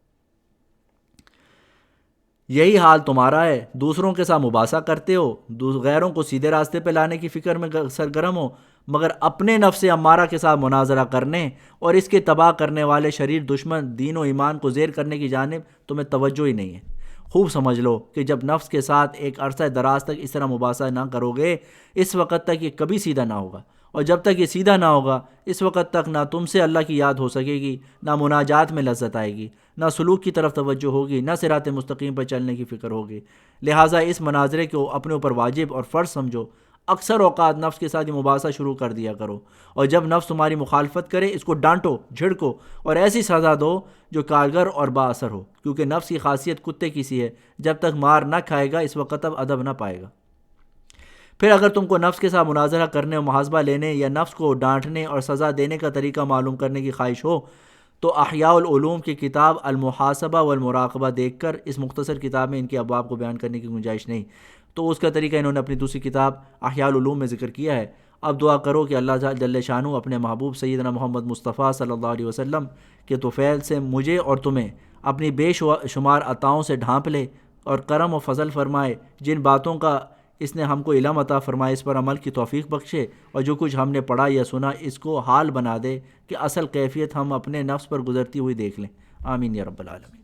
A: یہی حال تمہارا ہے، دوسروں کے ساتھ مباحثہ کرتے ہو، غیروں کو سیدھے راستے پہ لانے کی فکر میں سرگرم ہو، مگر اپنے نفس امارہ کے ساتھ مناظرہ کرنے اور اس کے تباہ کرنے والے شریر دشمن دین و ایمان کو زیر کرنے کی جانب تمہیں توجہ ہی نہیں ہے. خوب سمجھ لو کہ جب نفس کے ساتھ ایک عرصہ دراز تک اس طرح مباحثہ نہ کرو گے، اس وقت تک یہ کبھی سیدھا نہ ہوگا، اور جب تک یہ سیدھا نہ ہوگا اس وقت تک نہ تم سے اللہ کی یاد ہو سکے گی، نہ مناجات میں لذت آئے گی، نہ سلوک کی طرف توجہ ہوگی، نہ صراط مستقیم پر چلنے کی فکر ہوگی. لہٰذا اس مناظرے کو اپنے اوپر واجب اور فرض سمجھو. اکثر اوقات نفس کے ساتھ یہ مباحثہ شروع کر دیا کرو، اور جب نفس تمہاری مخالفت کرے اس کو ڈانٹو، جھڑکو اور ایسی سزا دو جو کارگر اور با اثر ہو، کیونکہ نفس کی خاصیت کتے کی سی ہے، جب تک مار نہ کھائے گا اس وقت تک ادب نہ پائے گا. پھر اگر تم کو نفس کے ساتھ مناظرہ کرنے اور محاسبہ لینے یا نفس کو ڈانٹنے اور سزا دینے کا طریقہ معلوم کرنے کی خواہش ہو تو احیاء العلوم کی کتاب المحاسبہ والمراقبہ دیکھ کر، اس مختصر کتاب میں ان کے ابواب کو بیان کرنے کی گنجائش نہیں، تو اس کا طریقہ انہوں نے اپنی دوسری کتاب احیاء العلوم میں ذکر کیا ہے. اب دعا کرو کہ اللہ جل شانہ اپنے محبوب سیدنا محمد مصطفیٰ صلی اللہ علیہ وسلم کے طفیل سے مجھے اور تمہیں اپنی بے شمار عطاؤں سے ڈھانپ لے اور کرم و فضل فرمائے. جن باتوں کا اس نے ہم کو علم عطا فرمائے اس پر عمل کی توفیق بخشے، اور جو کچھ ہم نے پڑھا یا سنا اس کو حال بنا دے کہ اصل کیفیت ہم اپنے نفس پر گزرتی ہوئی دیکھ لیں. آمین یا رب العالمین.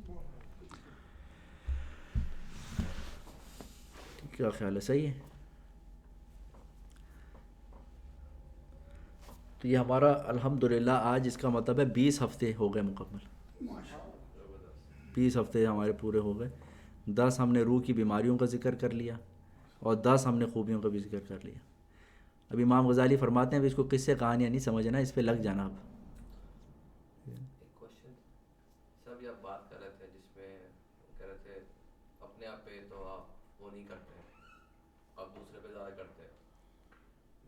A: کیا خیال ہے؟ صحیح ہے؟ تو یہ ہمارا الحمدللہ آج اس کا مطلب ہے 20 ہفتے ہو گئے مکمل. 20 ہفتے ہمارے پورے ہو گئے. 10 ہم نے روح کی بیماریوں کا ذکر کر لیا اور 10 ہم نے خوبیوں کا بھی ذکر کر لیا. اب امام غزالی فرماتے ہیں اب اس کو قصے کہانیاں نہیں سمجھنا، اس پہ لگ جانا. اب
B: ایک کوشچن سب یہ آپ بات کر رہے تھے جس میں کہہ رہے تھے اپنے آپ پہ تو آپ وہ نہیں کرتے، آپ دوسرے پہ زیادہ کرتے ہیں،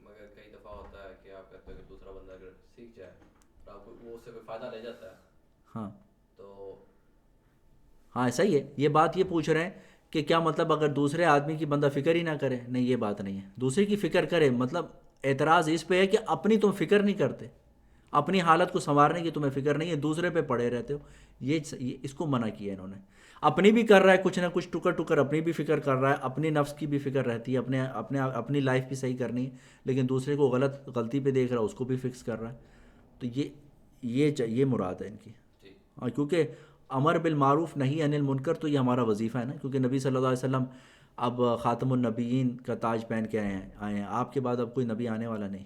B: مگر کئی دفعہ ہوتا ہے کہ آپ کہتے ہیں کہ دوسرا بندہ اگر سیکھ جائے آپ کو وہ اس سے کوئی فائدہ لے جاتا ہے
A: ہاں
B: تو
A: ہاں صحیح ہے. یہ بات یہ پوچھ رہے ہیں کہ کیا مطلب اگر دوسرے آدمی کی بندہ فکر ہی نہ کرے؟ نہیں، یہ بات نہیں ہے. دوسرے کی فکر کرے، مطلب اعتراض اس پہ ہے کہ اپنی تم فکر نہیں کرتے، اپنی حالت کو سنوارنے کی تمہیں فکر نہیں ہے، دوسرے پہ پڑے رہتے ہو. یہ اس کو منع کیا انہوں نے. اپنی بھی کر رہا ہے کچھ نہ کچھ ٹکر ٹکر، اپنی بھی فکر کر رہا ہے، اپنی نفس کی بھی فکر رہتی ہے، اپنی لائف بھی صحیح کرنی ہے، لیکن دوسرے کو غلطی پہ دیکھ رہا ہے، اس کو بھی فکس کر رہا ہے. تو یہ مراد ہے ان کی.
B: جی
A: ہاں، کیونکہ امر بالمعروف نہی عن المنکر تو یہ ہمارا وظیفہ ہے نا، کیونکہ نبی صلی اللہ علیہ وسلم اب خاتم النبیین کا تاج پہن کے آئے ہیں. آپ کے بعد اب کوئی نبی آنے والا نہیں.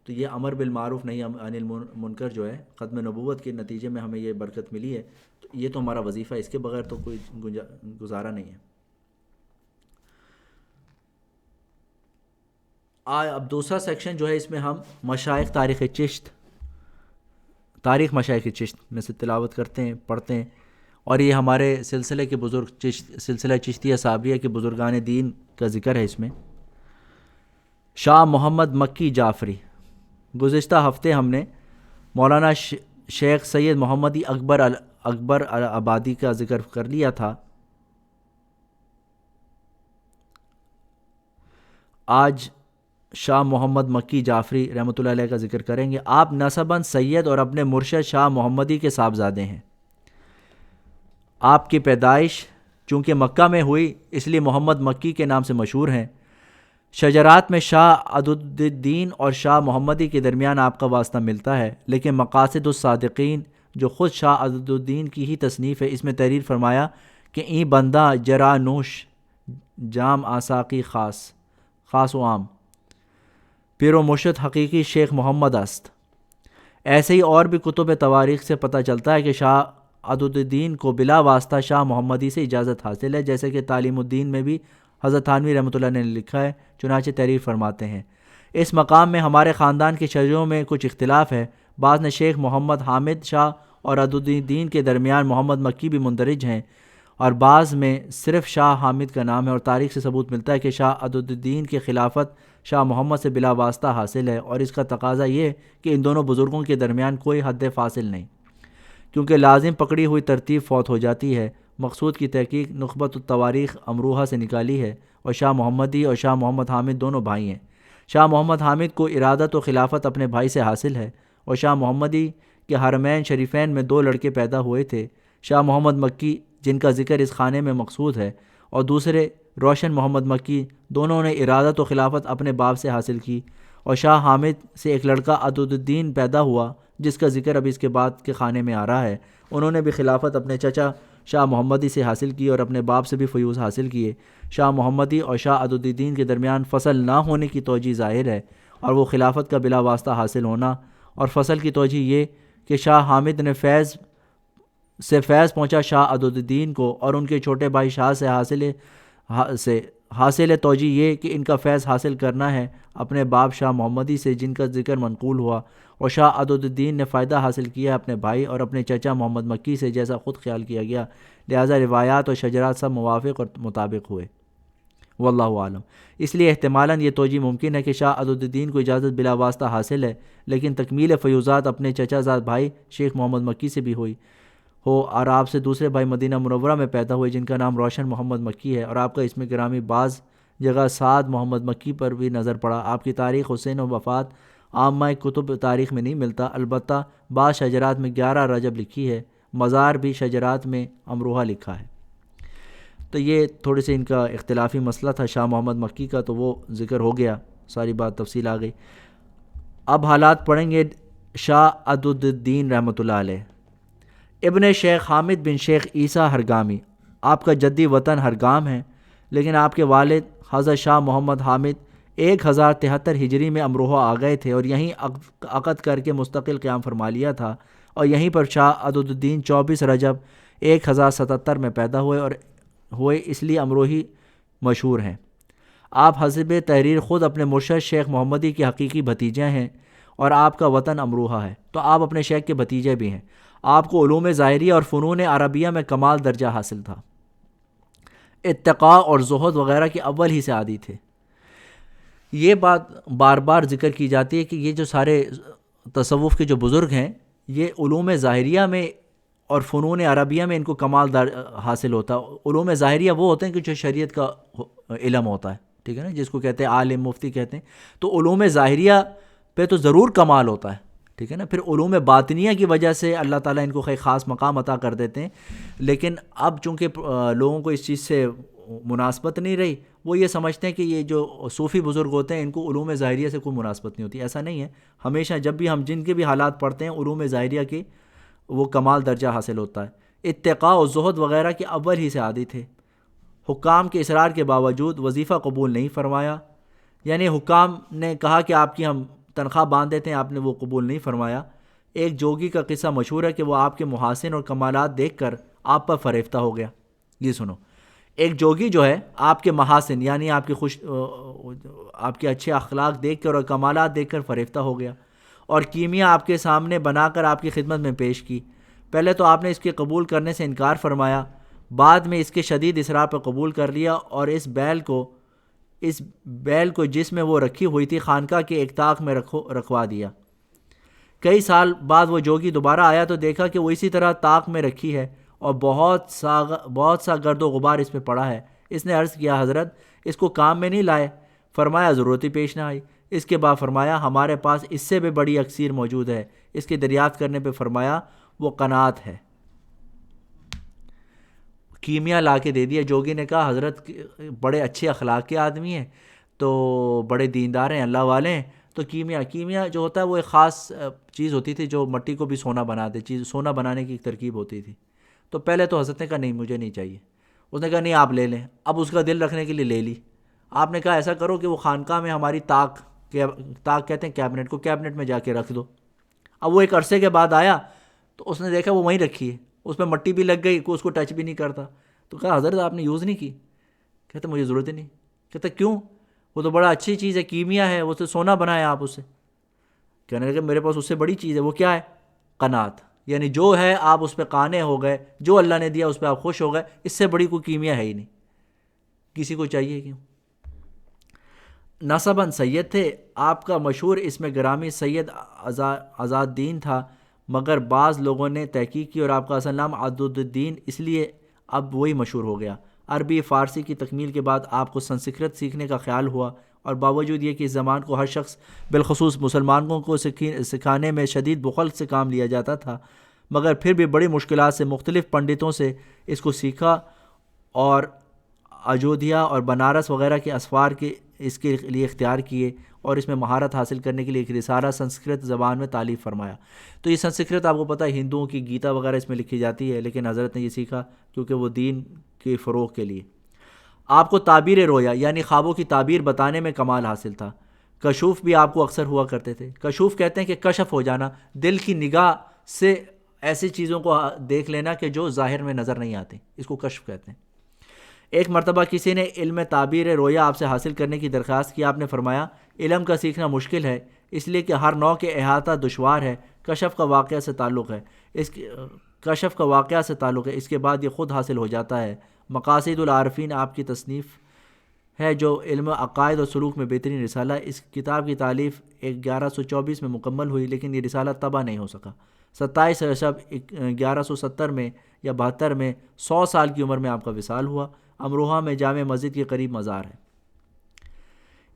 A: تو یہ امر بالمعروف نہی عن المنکر جو ہے ختم نبوت کے نتیجے میں ہمیں یہ برکت ملی ہے، تو یہ تو ہمارا وظیفہ ہے، اس کے بغیر تو کوئی گزارا نہیں ہے. اب دوسرا سیکشن جو ہے اس میں ہم مشائخ تاریخ مشائخ چشت میں سے تلاوت کرتے ہیں، پڑھتے ہیں. اور یہ ہمارے سلسلے کے بزرگ سلسلہ چشتیہ صابریہ کے بزرگان دین کا ذکر ہے اس میں. شاہ محمد مکی جعفری. گزشتہ ہفتے ہم نے مولانا شیخ سید محمدی اکبر آبادی کا ذکر کر لیا تھا. آج شاہ محمد مکی جعفری رحمۃ اللہ علیہ کا ذکر کریں گے. آپ نسباً سید اور اپنے مرشد شاہ محمدی کے صاحبزادے ہیں. آپ کی پیدائش چونکہ مکہ میں ہوئی اس لیے محمد مکی کے نام سے مشہور ہیں. شجرات میں شاہ عددالدین اور شاہ محمدی کے درمیان آپ کا واسطہ ملتا ہے، لیکن مقاصد الصادقین جو خود شاہ عددالدین کی ہی تصنیف ہے، اس میں تحریر فرمایا کہ این بندہ جرا نوش جام آساقی خاص و عام پیر و مرشد حقیقی شیخ محمد است. ایسے ہی اور بھی کتب تواریخ سے پتہ چلتا ہے کہ شاہ عددالدین کو بلا واسطہ شاہ محمدی سے اجازت حاصل ہے، جیسے کہ تعلیم الدین میں بھی حضرت تھانوی رحمۃ اللہ نے لکھا ہے. چنانچہ تحریر فرماتے ہیں اس مقام میں ہمارے خاندان کے شجروں میں کچھ اختلاف ہے. بعض نے شیخ محمد حامد شاہ اور عددالدین کے درمیان محمد مکی بھی مندرج ہیں، اور بعض میں صرف شاہ حامد کا نام ہے. اور تاریخ سے ثبوت ملتا ہے کہ شاہ عددالدین کی خلافت شاہ محمد سے بلا واسطہ حاصل ہے، اور اس کا تقاضا یہ کہ ان دونوں بزرگوں کے درمیان کوئی حد فاصل نہیں، کیونکہ لازم پکڑی ہوئی ترتیب فوت ہو جاتی ہے. مقصود کی تحقیق نخبۃ التواریخ امروہہ سے نکالی ہے، اور شاہ محمدی اور شاہ محمد حامد دونوں بھائی ہیں. شاہ محمد حامد کو ارادت و خلافت اپنے بھائی سے حاصل ہے، اور شاہ محمدی کے حرمین شریفین میں 2 لڑکے پیدا ہوئے تھے. شاہ محمد مکی جن کا ذکر اس خانے میں مقصود ہے، اور دوسرے روشن محمد مکی، دونوں نے ارادت و خلافت اپنے باپ سے حاصل کی. اور شاہ حامد سے ایک لڑکا عددالدین پیدا ہوا جس کا ذکر اب اس کے بعد کے خانے میں آ رہا ہے. انہوں نے بھی خلافت اپنے چچا شاہ محمدی سے حاصل کی اور اپنے باپ سے بھی فیوض حاصل کیے. شاہ محمدی اور شاہ عددالدین کے درمیان فصل نہ ہونے کی توجہ ظاہر ہے، اور وہ خلافت کا بلا واسطہ حاصل ہونا. اور فصل کی توجہ یہ کہ شاہ حامد نے فیض پہنچا شاہ عددالدین کو، اور ان کے چھوٹے بھائی شاہ سے حاصل توجہ یہ کہ ان کا فیض حاصل کرنا ہے اپنے باپ شاہ محمدی سے جن کا ذکر منقول ہوا. اور شاہ عددالدین نے فائدہ حاصل کیا اپنے بھائی اور اپنے چچا محمد مکی سے، جیسا خود خیال کیا گیا. لہٰذا روایات اور شجرات سب موافق اور مطابق ہوئے. واللہ عالم. اس لیے احتمالاً یہ توجہ ممکن ہے کہ شاہ عددالدین کو اجازت بلا واسطہ حاصل ہے، لیکن تکمیل فیوضات اپنے چچا زاد بھائی شیخ محمد مکی سے بھی ہوئی ہو، اور آپ سے دوسرے بھائی مدینہ منورہ میں پیدا ہوئے جن کا نام روشن محمد مکی ہے. اور آپ کا اسم گرامی بعض جگہ سعد محمد مکی پر بھی نظر پڑا. آپ کی تاریخ حسین و وفات عامہ کتب تاریخ میں نہیں ملتا، البتہ بعض شجرات میں 11 رجب لکھی ہے. مزار بھی شجرات میں امروہہ لکھا ہے. تو یہ تھوڑے سے ان کا اختلافی مسئلہ تھا شاہ محمد مکی کا، تو وہ ذکر ہو گیا، ساری بات تفصیل آ گئی. اب حالات پڑھیں گے شاہ عددالدین رحمۃ اللہ علیہ. ابن شیخ حامد بن شیخ عیسیٰ ہرگامی. آپ کا جدی وطن ہرگام ہے، لیکن آپ کے والد حضرت شاہ محمد حامد 1073 ہجری میں امروہہ آ گئے تھے، اور یہیں عقد کر کے مستقل قیام فرما لیا تھا. اور یہیں پر شاہ عددالدین 24 رجب 1077 میں پیدا ہوئے اس لیے امروہی مشہور ہیں. آپ حسب تحریر خود اپنے مرشد شیخ محمدی کے حقیقی بھتیجے ہیں، اور آپ کا وطن امروہہ ہے، تو آپ اپنے شیخ کے بھتیجے بھی ہیں. آپ کو علوم ظاہریہ اور فنون عربیہ میں کمال درجہ حاصل تھا. اتقاء اور زہد وغیرہ کے اول ہی سے عادی تھے. یہ بات بار بار ذکر کی جاتی ہے کہ یہ جو سارے تصوف کے جو بزرگ ہیں یہ علوم ظاہریہ میں اور فنون عربیہ میں ان کو کمال حاصل ہوتا ہے. علوم ظاہریہ وہ ہوتے ہیں کہ جو شریعت کا علم ہوتا ہے, ٹھیک ہے نا, جس کو کہتے ہیں عالم مفتی کہتے ہیں. تو علوم ظاہریہ پہ تو ضرور کمال ہوتا ہے, ٹھیک ہے نا. پھر علوم باطنیہ کی وجہ سے اللہ تعالیٰ ان کو ایک خاص مقام عطا کر دیتے ہیں. لیکن اب چونکہ لوگوں کو اس چیز سے مناسبت نہیں رہی, وہ یہ سمجھتے ہیں کہ یہ جو صوفی بزرگ ہوتے ہیں ان کو علوم ظاہریہ سے کوئی مناسبت نہیں ہوتی. ایسا نہیں ہے. ہمیشہ جب بھی ہم جن کے بھی حالات پڑھتے ہیں علوم ظاہریہ کے وہ کمال درجہ حاصل ہوتا ہے. اتقاء و زہد وغیرہ کے اول ہی سے عادی تھے. حکام کے اصرار کے باوجود وظیفہ قبول نہیں فرمایا, یعنی حکام نے کہا کہ آپ کی ہم تنخواہ باندھ دیتے ہیں, آپ نے وہ قبول نہیں فرمایا. ایک جوگی کا قصہ مشہور ہے کہ وہ آپ کے محاسن اور کمالات دیکھ کر آپ پر فریفتہ ہو گیا. یہ سنو, ایک جوگی جو ہے آپ کے محاسن یعنی آپ کے اچھے اخلاق دیکھ کر اور کمالات دیکھ کر فریفتہ ہو گیا, اور کیمیا آپ کے سامنے بنا کر آپ کی خدمت میں پیش کی. پہلے تو آپ نے اس کے قبول کرنے سے انکار فرمایا, بعد میں اس کے شدید اصرار پر قبول کر لیا, اور اس بیل کو جس میں وہ رکھی ہوئی تھی خانقاہ کے ایک طاق میں رکھوا دیا. کئی سال بعد وہ جوگی دوبارہ آیا تو دیکھا کہ وہ اسی طرح طاق میں رکھی ہے اور بہت سا گرد و غبار اس میں پڑا ہے. اس نے عرض کیا, حضرت اس کو کام میں نہیں لائے؟ فرمایا ضرورت ہی پیش نہ آئی. اس کے بعد فرمایا ہمارے پاس اس سے بھی بڑی اکسیر موجود ہے. اس کے دریافت کرنے پہ فرمایا وہ قناعت ہے. کیمیا لا کے دے دیا. جوگی نے کہا حضرت بڑے اچھے اخلاق کے آدمی ہیں, تو بڑے دیندار ہیں, اللہ والے ہیں. تو کیمیا جو ہوتا ہے وہ ایک خاص چیز ہوتی تھی جو مٹی کو بھی سونا بنا دے, سونا بنانے کی ایک ترکیب ہوتی تھی. تو پہلے تو حضرت نے کہا نہیں مجھے نہیں چاہیے. اس نے کہا نہیں آپ لے لیں. اب اس کا دل رکھنے کے لیے لے لی. آپ نے کہا ایسا کرو کہ وہ خانقاہ میں ہماری طاق کہتے ہیں کیبنٹ کو, کیبنٹ میں جا کے رکھ دو. اب وہ ایک عرصے کے بعد آیا تو اس نے دیکھا وہ وہیں رکھی ہے, اس میں مٹی بھی لگ گئی, کوئی اس کو ٹچ بھی نہیں کرتا. تو کہا حضرت آپ نے یوز نہیں کی؟ کہتے مجھے ضرورت ہی نہیں. کہتے کیوں؟ وہ تو بڑا اچھی چیز ہے, کیمیا ہے, وہ تو سونا بنایا آپ اسے. کہنے لگے میرے پاس اس سے بڑی چیز ہے. وہ کیا ہے؟ قناعت. یعنی جو ہے آپ اس پہ قانع ہو گئے, جو اللہ نے دیا اس پہ آپ خوش ہو گئے, اس سے بڑی کوئی کیمیا ہے ہی نہیں. کسی کو چاہیے کیوں؟ نسباً سید تھے. آپ کا مشہور اس میں گرامی سید آزاد دین تھا, مگر بعض لوگوں نے تحقیق کی اور آپ کا اصل نام عدود الدین اس لیے اب وہی مشہور ہو گیا. عربی فارسی کی تکمیل کے بعد آپ کو سنسکرت سیکھنے کا خیال ہوا, اور باوجود یہ کہ اس زبان کو ہر شخص بالخصوص مسلمانوں کو سکھانے میں شدید بخل سے کام لیا جاتا تھا, مگر پھر بھی بڑی مشکلات سے مختلف پنڈتوں سے اس کو سیکھا, اور اجودھیا اور بنارس وغیرہ کے اسفار کے اس کے لیے اختیار کیے, اور اس میں مہارت حاصل کرنے کے لیے ایک رسالہ سنسکرت زبان میں تالیف فرمایا. تو یہ سنسکرت آپ کو پتہ ہے ہندوؤں کی گیتا وغیرہ اس میں لکھی جاتی ہے, لیکن حضرت نے یہ سیکھا کیونکہ وہ دین کے فروغ کے لیے. آپ کو تعبیر رویا یعنی خوابوں کی تعبیر بتانے میں کمال حاصل تھا. کشوف بھی آپ کو اکثر ہوا کرتے تھے. کشوف کہتے ہیں کہ کشف ہو جانا, دل کی نگاہ سے ایسی چیزوں کو دیکھ لینا کہ جو ظاہر میں نظر نہیں آتی, اس کو کشف کہتے ہیں. ایک مرتبہ کسی نے علم تعبیر رویا آپ سے حاصل کرنے کی درخواست کی. آپ نے فرمایا علم کا سیکھنا مشکل ہے, اس لیے کہ ہر نوع کے احاطہ دشوار ہے. کشف کا واقعہ سے تعلق ہے, اس کے بعد یہ خود حاصل ہو جاتا ہے. مقاصد العارفین آپ کی تصنیف ہے جو علم عقائد اور سلوک میں بہترین رسالہ. اس کتاب کی تالیف 1124 میں مکمل ہوئی, لیکن یہ رسالہ طبع نہیں ہو سکا. 27 رجب 1170 میں یا 72 میں 100 سال کی عمر میں آپ کا وصال ہوا. امروہہ میں جامع مسجد کے قریب مزار ہے.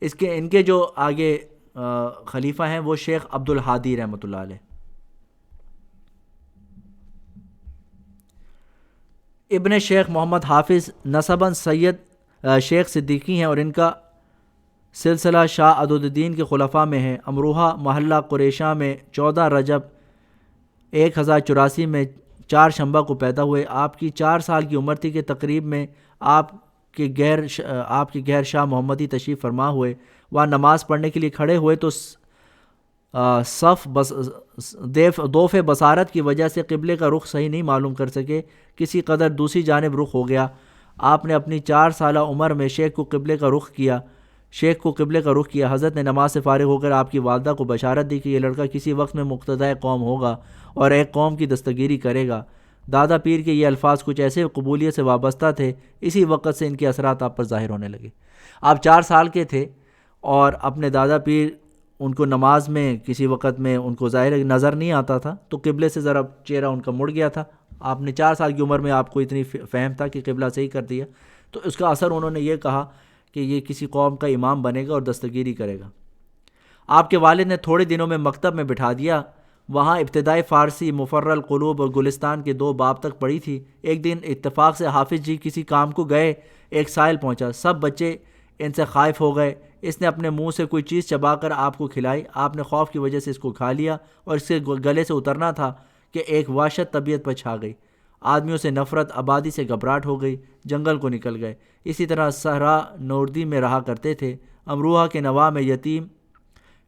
A: ان کے جو آگے خلیفہ ہیں وہ شیخ عبد الحادی رحمۃ اللہ علیہ. ابن شیخ محمد حافظ نسباً سید شیخ صدیقی ہیں, اور ان کا سلسلہ شاہ عدود الدین کے خلفاء میں ہے. امروہہ محلہ قریشہ میں 14 رجب 1084 میں 4 شنبہ کو پیدا ہوئے. آپ کی 4 سال کی عمر تھی کہ تقریب میں آپ کے غیر شاہ محمدی تشریف فرما ہوئے. وہاں نماز پڑھنے کے لیے کھڑے ہوئے تو دوف بصارت کی وجہ سے قبلے کا رخ صحیح نہیں معلوم کر سکے, کسی قدر دوسری جانب رخ ہو گیا. آپ نے اپنی 4 سالہ عمر میں شیخ کو قبلے کا رخ کیا. حضرت نے نماز سے فارغ ہو کر آپ کی والدہ کو بشارت دی کہ یہ لڑکا کسی وقت میں مقتدائے قوم ہوگا اور ایک قوم کی دستگیری کرے گا. دادا پیر کے یہ الفاظ کچھ ایسے قبولیت سے وابستہ تھے, اسی وقت سے ان کے اثرات آپ پر ظاہر ہونے لگے. آپ 4 سال کے تھے اور اپنے دادا پیر ان کو نماز میں کسی وقت میں ان کو ظاہر نظر نہیں آتا تھا تو قبلے سے ذرا چہرہ ان کا مڑ گیا تھا. آپ نے 4 سال کی عمر میں آپ کو اتنی فہم تھا کہ قبلہ صحیح کر دیا, تو اس کا اثر انہوں نے یہ کہا کہ یہ کسی قوم کا امام بنے گا اور دستگیری کرے گا. آپ کے والد نے تھوڑے دنوں میں مکتب میں بٹھا دیا. وہاں ابتدائی فارسی مفر القلوب اور گلستان کے 2 باب تک پڑھی تھی. ایک دن اتفاق سے حافظ جی کسی کام کو گئے. ایک سائل پہنچا, سب بچے ان سے خائف ہو گئے. اس نے اپنے منہ سے کوئی چیز چبا کر آپ کو کھلائی. آپ نے خوف کی وجہ سے اس کو کھا لیا اور اس کے گلے سے اترنا تھا کہ ایک وحشت طبیعت پر چھا گئی. آدمیوں سے نفرت, آبادی سے گھبراہٹ ہو گئی, جنگل کو نکل گئے. اسی طرح صحرا نوردی میں رہا کرتے تھے. امروہہ کے نواح میں یتیم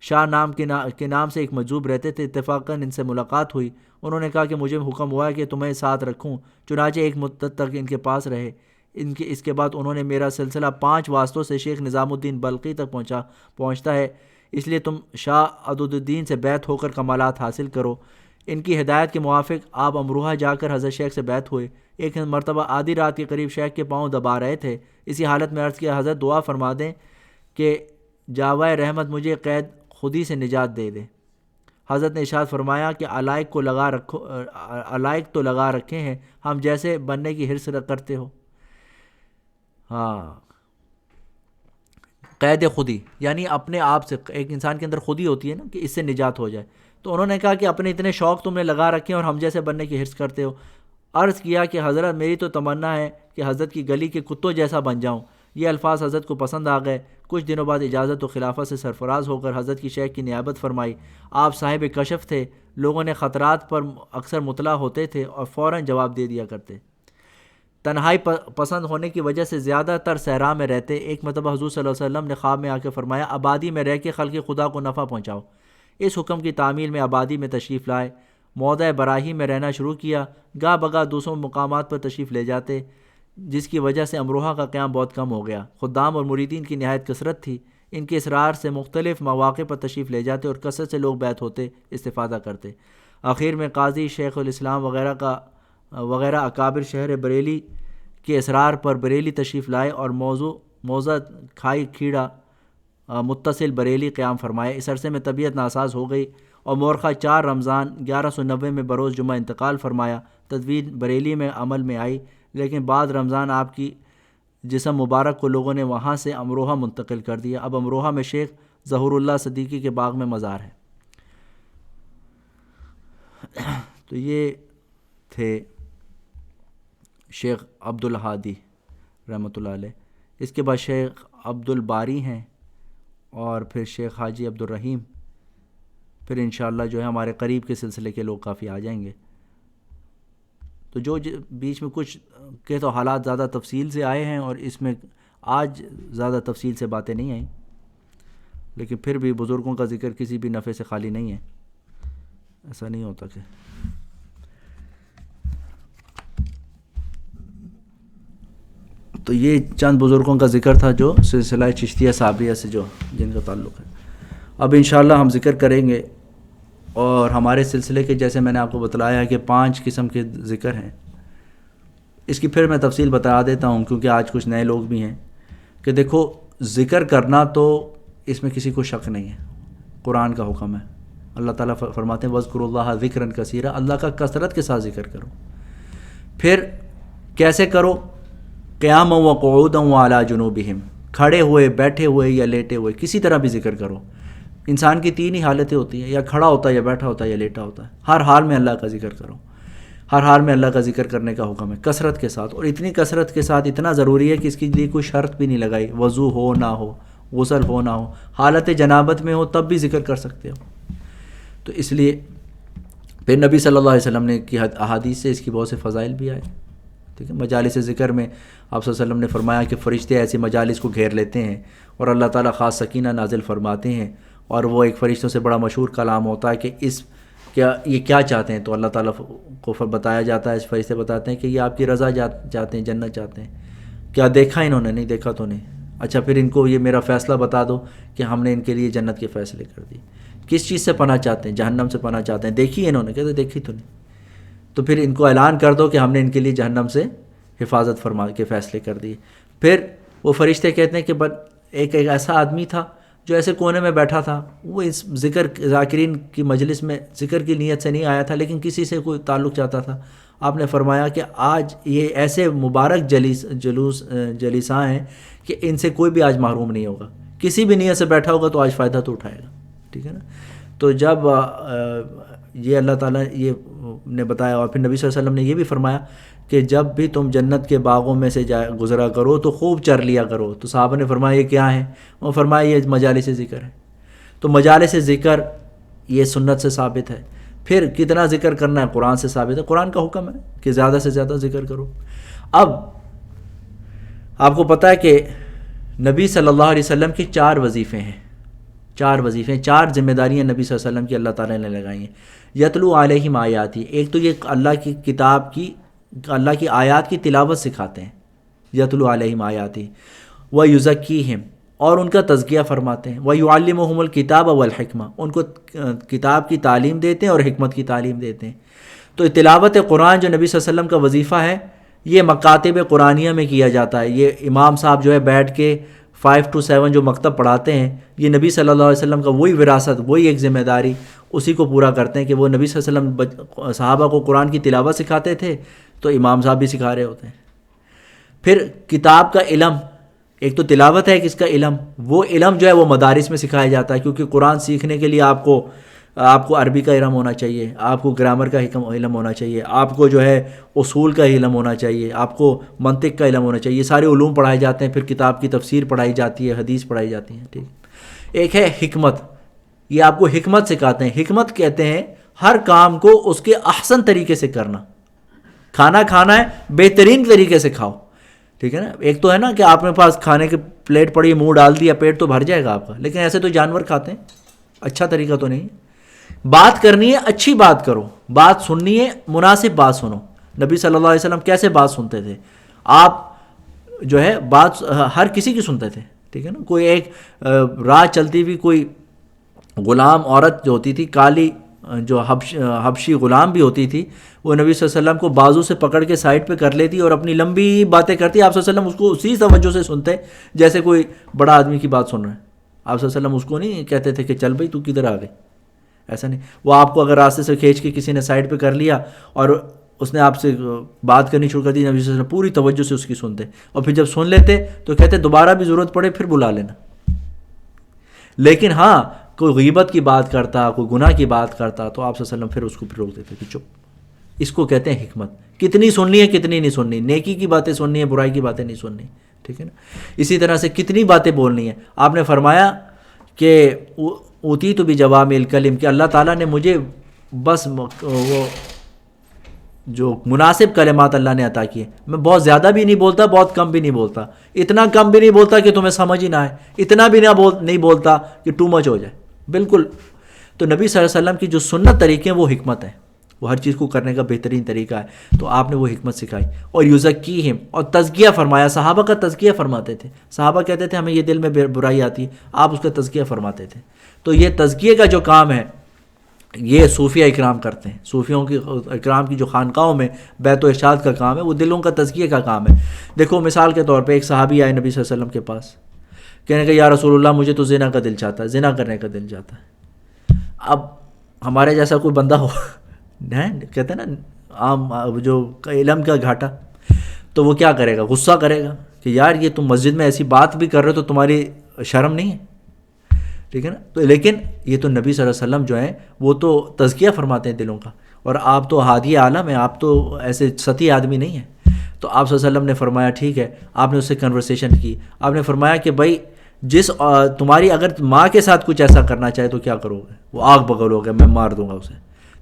A: شاہ نام کے نام سے ایک مجذوب رہتے تھے. اتفاقاً ان سے ملاقات ہوئی. انہوں نے کہا کہ مجھے حکم ہوا ہے کہ تمہیں ساتھ رکھوں. چنانچہ ایک مدت تک ان کے پاس رہے. اس کے بعد انہوں نے میرا سلسلہ 5 واسطوں سے شیخ نظام الدین بلخی تک پہنچتا ہے, اس لیے تم شاہ عضد الدین سے بیعت ہو کر کمالات حاصل کرو. ان کی ہدایت کے موافق آپ امروہہ جا کر حضرت شیخ سے بیعت ہوئے. ایک مرتبہ آدھی رات کے قریب شیخ کے پاؤں دبا رہے تھے. اسی حالت میں عرض کیا, حضرت دعا فرما دیں کہ جاوائے رحمت مجھے قید خودی سے نجات دے دے. حضرت نے ارشاد فرمایا کہ علائق تو لگا رکھے ہیں, ہم جیسے بننے کی حرص کرتے ہو. ہاں, قید خودی یعنی اپنے آپ سے, ایک انسان کے اندر خودی ہوتی ہے نا کہ اس سے نجات ہو جائے. تو انہوں نے کہا کہ اپنے اتنے شوق تم نے لگا رکھے ہیں اور ہم جیسے بننے کی حرص کرتے ہو. عرض کیا کہ حضرت میری تو تمنا ہے کہ حضرت کی گلی کے کتوں جیسا بن جاؤں. یہ الفاظ حضرت کو پسند آ گئے. کچھ دنوں بعد اجازت و خلافت سے سرفراز ہو کر حضرت کی شیخ کی نیابت فرمائی. آپ صاحب کشف تھے. لوگوں نے خطرات پر اکثر مطلع ہوتے تھے اور فوراً جواب دے دیا کرتے. تنہائی پسند ہونے کی وجہ سے زیادہ تر صحرا میں رہتے. ایک مرتبہ حضور صلی اللہ علیہ وسلم نے خواب میں آ کے فرمایا, آبادی میں رہ کے خلق خدا کو نفع پہنچاؤ. اس حکم کی تعمیل میں آبادی میں تشریف لائے. موضع براہی میں رہنا شروع کیا. گاہ بگاہ دوسروں مقامات پر تشریف لے جاتے, جس کی وجہ سے امروہہ کا قیام بہت کم ہو گیا. خدام اور مریدین کی نہایت کثرت تھی. ان کے اصرار سے مختلف مواقع پر تشریف لے جاتے اور کثرت سے لوگ بیعت ہوتے, استفادہ کرتے. آخر میں قاضی, شیخ الاسلام وغیرہ اکابر شہر بریلی کے اصرار پر بریلی تشریف لائے اور موضع کھائی کھیڑا متصل بریلی قیام فرمائے. اس عرصے میں طبیعت ناساز ہو گئی اور مورخہ 4 رمضان 1190 میں بروز جمعہ انتقال فرمایا. تدوین بریلی میں عمل میں آئی, لیکن بعد رمضان آپ کی جسم مبارک کو لوگوں نے وہاں سے امروہہ منتقل کر دیا. اب امروہہ میں شیخ ظہور اللہ صدیقی کے باغ میں مزار ہے. تو یہ تھے شیخ عبد الہادی رحمۃ اللہ علیہ. اس کے بعد شیخ عبد الباری ہیں اور پھر شیخ حاجی عبد الرحیم. پھر انشاءاللہ جو ہے ہمارے قریب کے سلسلے کے لوگ کافی آ جائیں گے. تو جو بیچ میں کچھ کہ تو حالات زیادہ تفصیل سے آئے ہیں اور اس میں آج زیادہ تفصیل سے باتیں نہیں آئیں, لیکن پھر بھی بزرگوں کا ذکر کسی بھی نفع سے خالی نہیں ہے. ایسا نہیں ہوتا کہ تو یہ چند بزرگوں کا ذکر تھا جو سلسلہ چشتیہ صابریہ سے جو جن کا تعلق ہے. اب انشاءاللہ ہم ذکر کریں گے, اور ہمارے سلسلے کے جیسے میں نے آپ کو بتلایا کہ 5 قسم کے ذکر ہیں. اس کی پھر میں تفصیل بتا دیتا ہوں کیونکہ آج کچھ نئے لوگ بھی ہیں. کہ دیکھو, ذکر کرنا تو اس میں کسی کو شک نہیں ہے, قرآن کا حکم ہے. اللہ تعالیٰ فرماتے ہیں وَاذْكُرُوا اللَّهَ ذِكْرًا كَثِيرًا, اللہ کا کثرت کے ساتھ ذکر کرو. پھر کیسے کرو؟ قیاما وقعودا وعلی جنوبہم, کھڑے ہوئے, بیٹھے ہوئے یا لیٹے ہوئے, کسی طرح بھی ذکر کرو. انسان کی 3 ہی حالتیں ہوتی ہیں, یا کھڑا ہوتا ہے, یا بیٹھا ہوتا ہے, یا لیٹا ہوتا ہے. ہر حال میں اللہ کا ذکر کرو. ہر حال میں اللہ کا ذکر کرنے کا حکم ہے کثرت کے ساتھ, اور اتنی کثرت کے ساتھ اتنا ضروری ہے کہ اس کے لیے کوئی شرط بھی نہیں لگائی. وضو ہو نہ ہو, غسل ہو نہ ہو, حالت جنابت میں ہو تب بھی ذکر کر سکتے ہو. تو اس لیے پھر نبی صلی اللہ علیہ وسلم نے کی احادیث سے اس کی بہت سے فضائل بھی آئے. ٹھیک ہے, مجالس ذکر میں آپ صلی اللہ علیہ وسلم نے فرمایا کہ فرشتے ایسی مجالس کو گھیر لیتے ہیں اور اللہ تعالیٰ خاص سکینہ نازل فرماتے ہیں, اور وہ ایک فرشتوں سے بڑا مشہور کلام ہوتا ہے کہ یہ کیا چاہتے ہیں. تو اللہ تعالیٰ کو بتایا جاتا ہے, اس فرشتے بتاتے ہیں کہ یہ آپ کی رضا چاہتے ہیں, جنت چاہتے ہیں. کیا دیکھا انہوں نے؟ نہیں دیکھا تو نہیں. اچھا, پھر ان کو یہ میرا فیصلہ بتا دو کہ ہم نے ان کے لیے جنت کے فیصلے کر دی. کس چیز سے پناہ چاہتے ہیں؟ جہنم سے پناہ چاہتے ہیں. دیکھی انہوں نے؟ کہتے دیکھی تو نہیں. تو پھر ان کو اعلان کر دو کہ ہم نے ان کے لیے جہنم سے حفاظت فرما کے فیصلے کر دیے. پھر وہ فرشتے کہتے ہیں کہ ایک ایسا آدمی تھا جو ایسے کونے میں بیٹھا تھا، وہ اس ذکر ذاکرین کی مجلس میں ذکر کی نیت سے نہیں آیا تھا، لیکن کسی سے کوئی تعلق چاہتا تھا. آپ نے فرمایا کہ آج یہ ایسے مبارک جلیساں ہیں کہ ان سے کوئی بھی آج محروم نہیں ہوگا. کسی بھی نیت سے بیٹھا ہوگا تو آج فائدہ تو اٹھائے گا. ٹھیک ہے نا. تو جب یہ اللہ تعالیٰ یہ نے بتایا، اور پھر نبی صلی اللہ علیہ وسلم نے یہ بھی فرمایا کہ جب بھی تم جنت کے باغوں میں سے گزرا کرو تو خوب چر لیا کرو. تو صحابہ نے فرمایا یہ کیا ہے؟ وہ فرمایا یہ مجالس ذکر ہے. تو مجالس ذکر یہ سنت سے ثابت ہے. پھر کتنا ذکر کرنا ہے؟ قرآن سے ثابت ہے. قرآن کا حکم ہے کہ زیادہ سے زیادہ ذکر کرو. اب آپ کو پتہ ہے کہ نبی صلی اللہ علیہ وسلم کی 4 وظیفے ہیں. 4 ذمہ داریاں نبی صلی اللہ علیہ وسلم کی اللہ تعالیٰ نے لگائی ہیں. یتلو علیہم آیاتی، ایک تو یہ اللہ کی کتاب کی، اللہ کی آیات کی تلاوت سکھاتے ہیں. یتلو علیہم آیاتی ویزکیہم، اور ان کا تزکیہ فرماتے ہیں. ویعلمہم الکتاب والحکمہ، ان کو کتاب کی تعلیم دیتے ہیں اور حکمت کی تعلیم دیتے ہیں. تو تلاوت قرآن جو نبی صلی اللہ علیہ وسلم کا وظیفہ ہے، یہ مکاتب قرآنیہ میں کیا جاتا ہے. یہ امام صاحب جو ہے بیٹھ کے 5 to 7 جو مکتب پڑھاتے ہیں، یہ نبی صلی اللہ علیہ وسلم کا وہی وراثت، وہی ایک ذمہ داری، اسی کو پورا کرتے ہیں کہ وہ نبی صلی اللہ علیہ وسلم صحابہ کو قرآن کی تلاوت سکھاتے تھے، تو امام صاحب بھی سکھا رہے ہوتے ہیں. پھر کتاب کا علم، ایک تو تلاوت ہے کہ اس کا علم، وہ علم جو ہے وہ مدارس میں سکھایا جاتا ہے، کیونکہ قرآن سیکھنے کے لیے آپ کو عربی کا علم ہونا چاہیے، آپ کو گرامر کا علم ہونا چاہیے، آپ کو جو ہے اصول کا علم ہونا چاہیے، آپ کو منطق کا علم ہونا چاہیے. یہ سارے علوم پڑھائے جاتے ہیں. پھر کتاب کی تفسیر پڑھائی جاتی ہے، حدیث پڑھائی جاتی ہیں. ٹھیک. ایک ہے حکمت، یہ آپ کو حکمت سکھاتے ہیں. حکمت کہتے ہیں ہر کام کو اس کے احسن طریقے سے کرنا. کھانا کھانا ہے بہترین طریقے سے کھاؤ. ٹھیک ہے نا. ایک تو ہے نا کہ آپ کے پاس کھانے کی پلیٹ پڑی، منہ ڈال دیا، پیٹ تو بھر جائے گا آپ کا، لیکن ایسے تو جانور کھاتے ہیں. اچھا طریقہ تو نہیں. بات کرنی ہے اچھی بات کرو، بات سننی ہے مناسب بات سنو. نبی صلی اللہ علیہ وسلم کیسے بات سنتے تھے؟ آپ جو ہے بات ہر کسی کی سنتے تھے. ٹھیک ہے نا. کوئی ایک راہ چلتی ہوئی کوئی غلام عورت جو ہوتی تھی، کالی جو حبشی غلام بھی ہوتی تھی، وہ نبی صلی اللہ علیہ وسلم کو بازو سے پکڑ کے سائڈ پہ کر لیتی اور اپنی لمبی باتیں کرتی. آپ صلی اللہ علیہ وسلم اس کو اسی توجہ سے سنتے جیسے کوئی بڑا آدمی کی بات سن رہے ہیں. آپ صلی اللہ علیہ وسلم اس کو نہیں کہتے تھے کہ چل بھائی تو کدھر آ گئے، ایسا نہیں. وہ آپ کو اگر راستے سے کھینچ کے کسی نے سائڈ پہ کر لیا اور اس نے آپ سے بات کرنی شروع کر دی، نبی صلی اللہ علیہ وسلم پوری توجہ سے اس کی سنتے، اور پھر جب سن لیتے تو کہتے دوبارہ بھی ضرورت پڑے پھر بلا لینا. لیکن ہاں کوئی غیبت کی بات کرتا، کوئی گناہ کی بات کرتا، تو آپ صلی اللہ علیہ وسلم پھر اس کو پھر روک دیتے کہ چپ. اس کو کہتے ہیں حکمت. کتنی سننی ہے کتنی نہیں سننی، نیکی کی باتیں سننی ہے، برائی کی باتیں نہیں سننی. ٹھیک ہے نا. اسی طرح سے کتنی باتیں بولنی ہیں. آپ نے فرمایا کہ اوتی تو بھی جوامع الکلم، کہ اللہ تعالیٰ نے مجھے بس وہ جو مناسب کلمات اللہ نے عطا کیے. میں بہت زیادہ بھی نہیں بولتا، بہت کم بھی نہیں بولتا. اتنا کم بھی نہیں بولتا کہ تمہیں سمجھ ہی نہ آئے، اتنا بھی نہیں بولتا کہ ٹو مچ ہو جائے. بالکل. تو نبی صلی اللہ علیہ وسلم کی جو سنت طریقے ہیں وہ حکمت ہے، وہ ہر چیز کو کرنے کا بہترین طریقہ ہے. تو آپ نے وہ حکمت سکھائی. اور یزکیہم، اور تزکیہ فرمایا. صحابہ کا تزکیہ فرماتے تھے. صحابہ کہتے تھے ہمیں یہ دل میں برائی آتی ہے، آپ اس کا تزکیہ فرماتے تھے. تو یہ تزکیے کا جو کام ہے یہ صوفیہ اکرام کرتے ہیں. صوفیوں کی اکرام کی جو خانقاہوں میں بیت و ارشاد کا کام ہے، وہ دلوں کا تزکیے کا کام ہے. دیکھو مثال کے طور پہ ایک صحابی آئے نبی صلی اللہ علیہ وسلم کے پاس، کہنے کہ یا رسول اللہ مجھے تو زنا کا دل چاہتا ہے، زنا کرنے کا دل چاہتا ہے. اب ہمارے جیسا کوئی بندہ ہو کہتے ہیں نا عام جو علم کا گھاٹا، تو وہ کیا کرے گا؟ غصہ کرے گا کہ یار یہ تم مسجد میں ایسی بات بھی کر رہے ہو تو تمہاری شرم نہیں ہے. ٹھیک ہے نا. تو لیکن یہ تو نبی صلی اللہ علیہ وسلم جو ہیں وہ تو تزکیہ فرماتے ہیں دلوں کا، اور آپ تو ہادی عالم ہیں، آپ تو ایسے سطحی آدمی نہیں ہیں. تو آپ صلی اللہ علیہ وسلم نے فرمایا ٹھیک ہے. آپ نے اس سے کنورسیشن کی. آپ نے فرمایا کہ بھائی تمہاری اگر ماں کے ساتھ کچھ ایسا کرنا چاہے تو کیا کرو گے؟ وہ آگ بگلو گے، میں مار دوں گا اسے.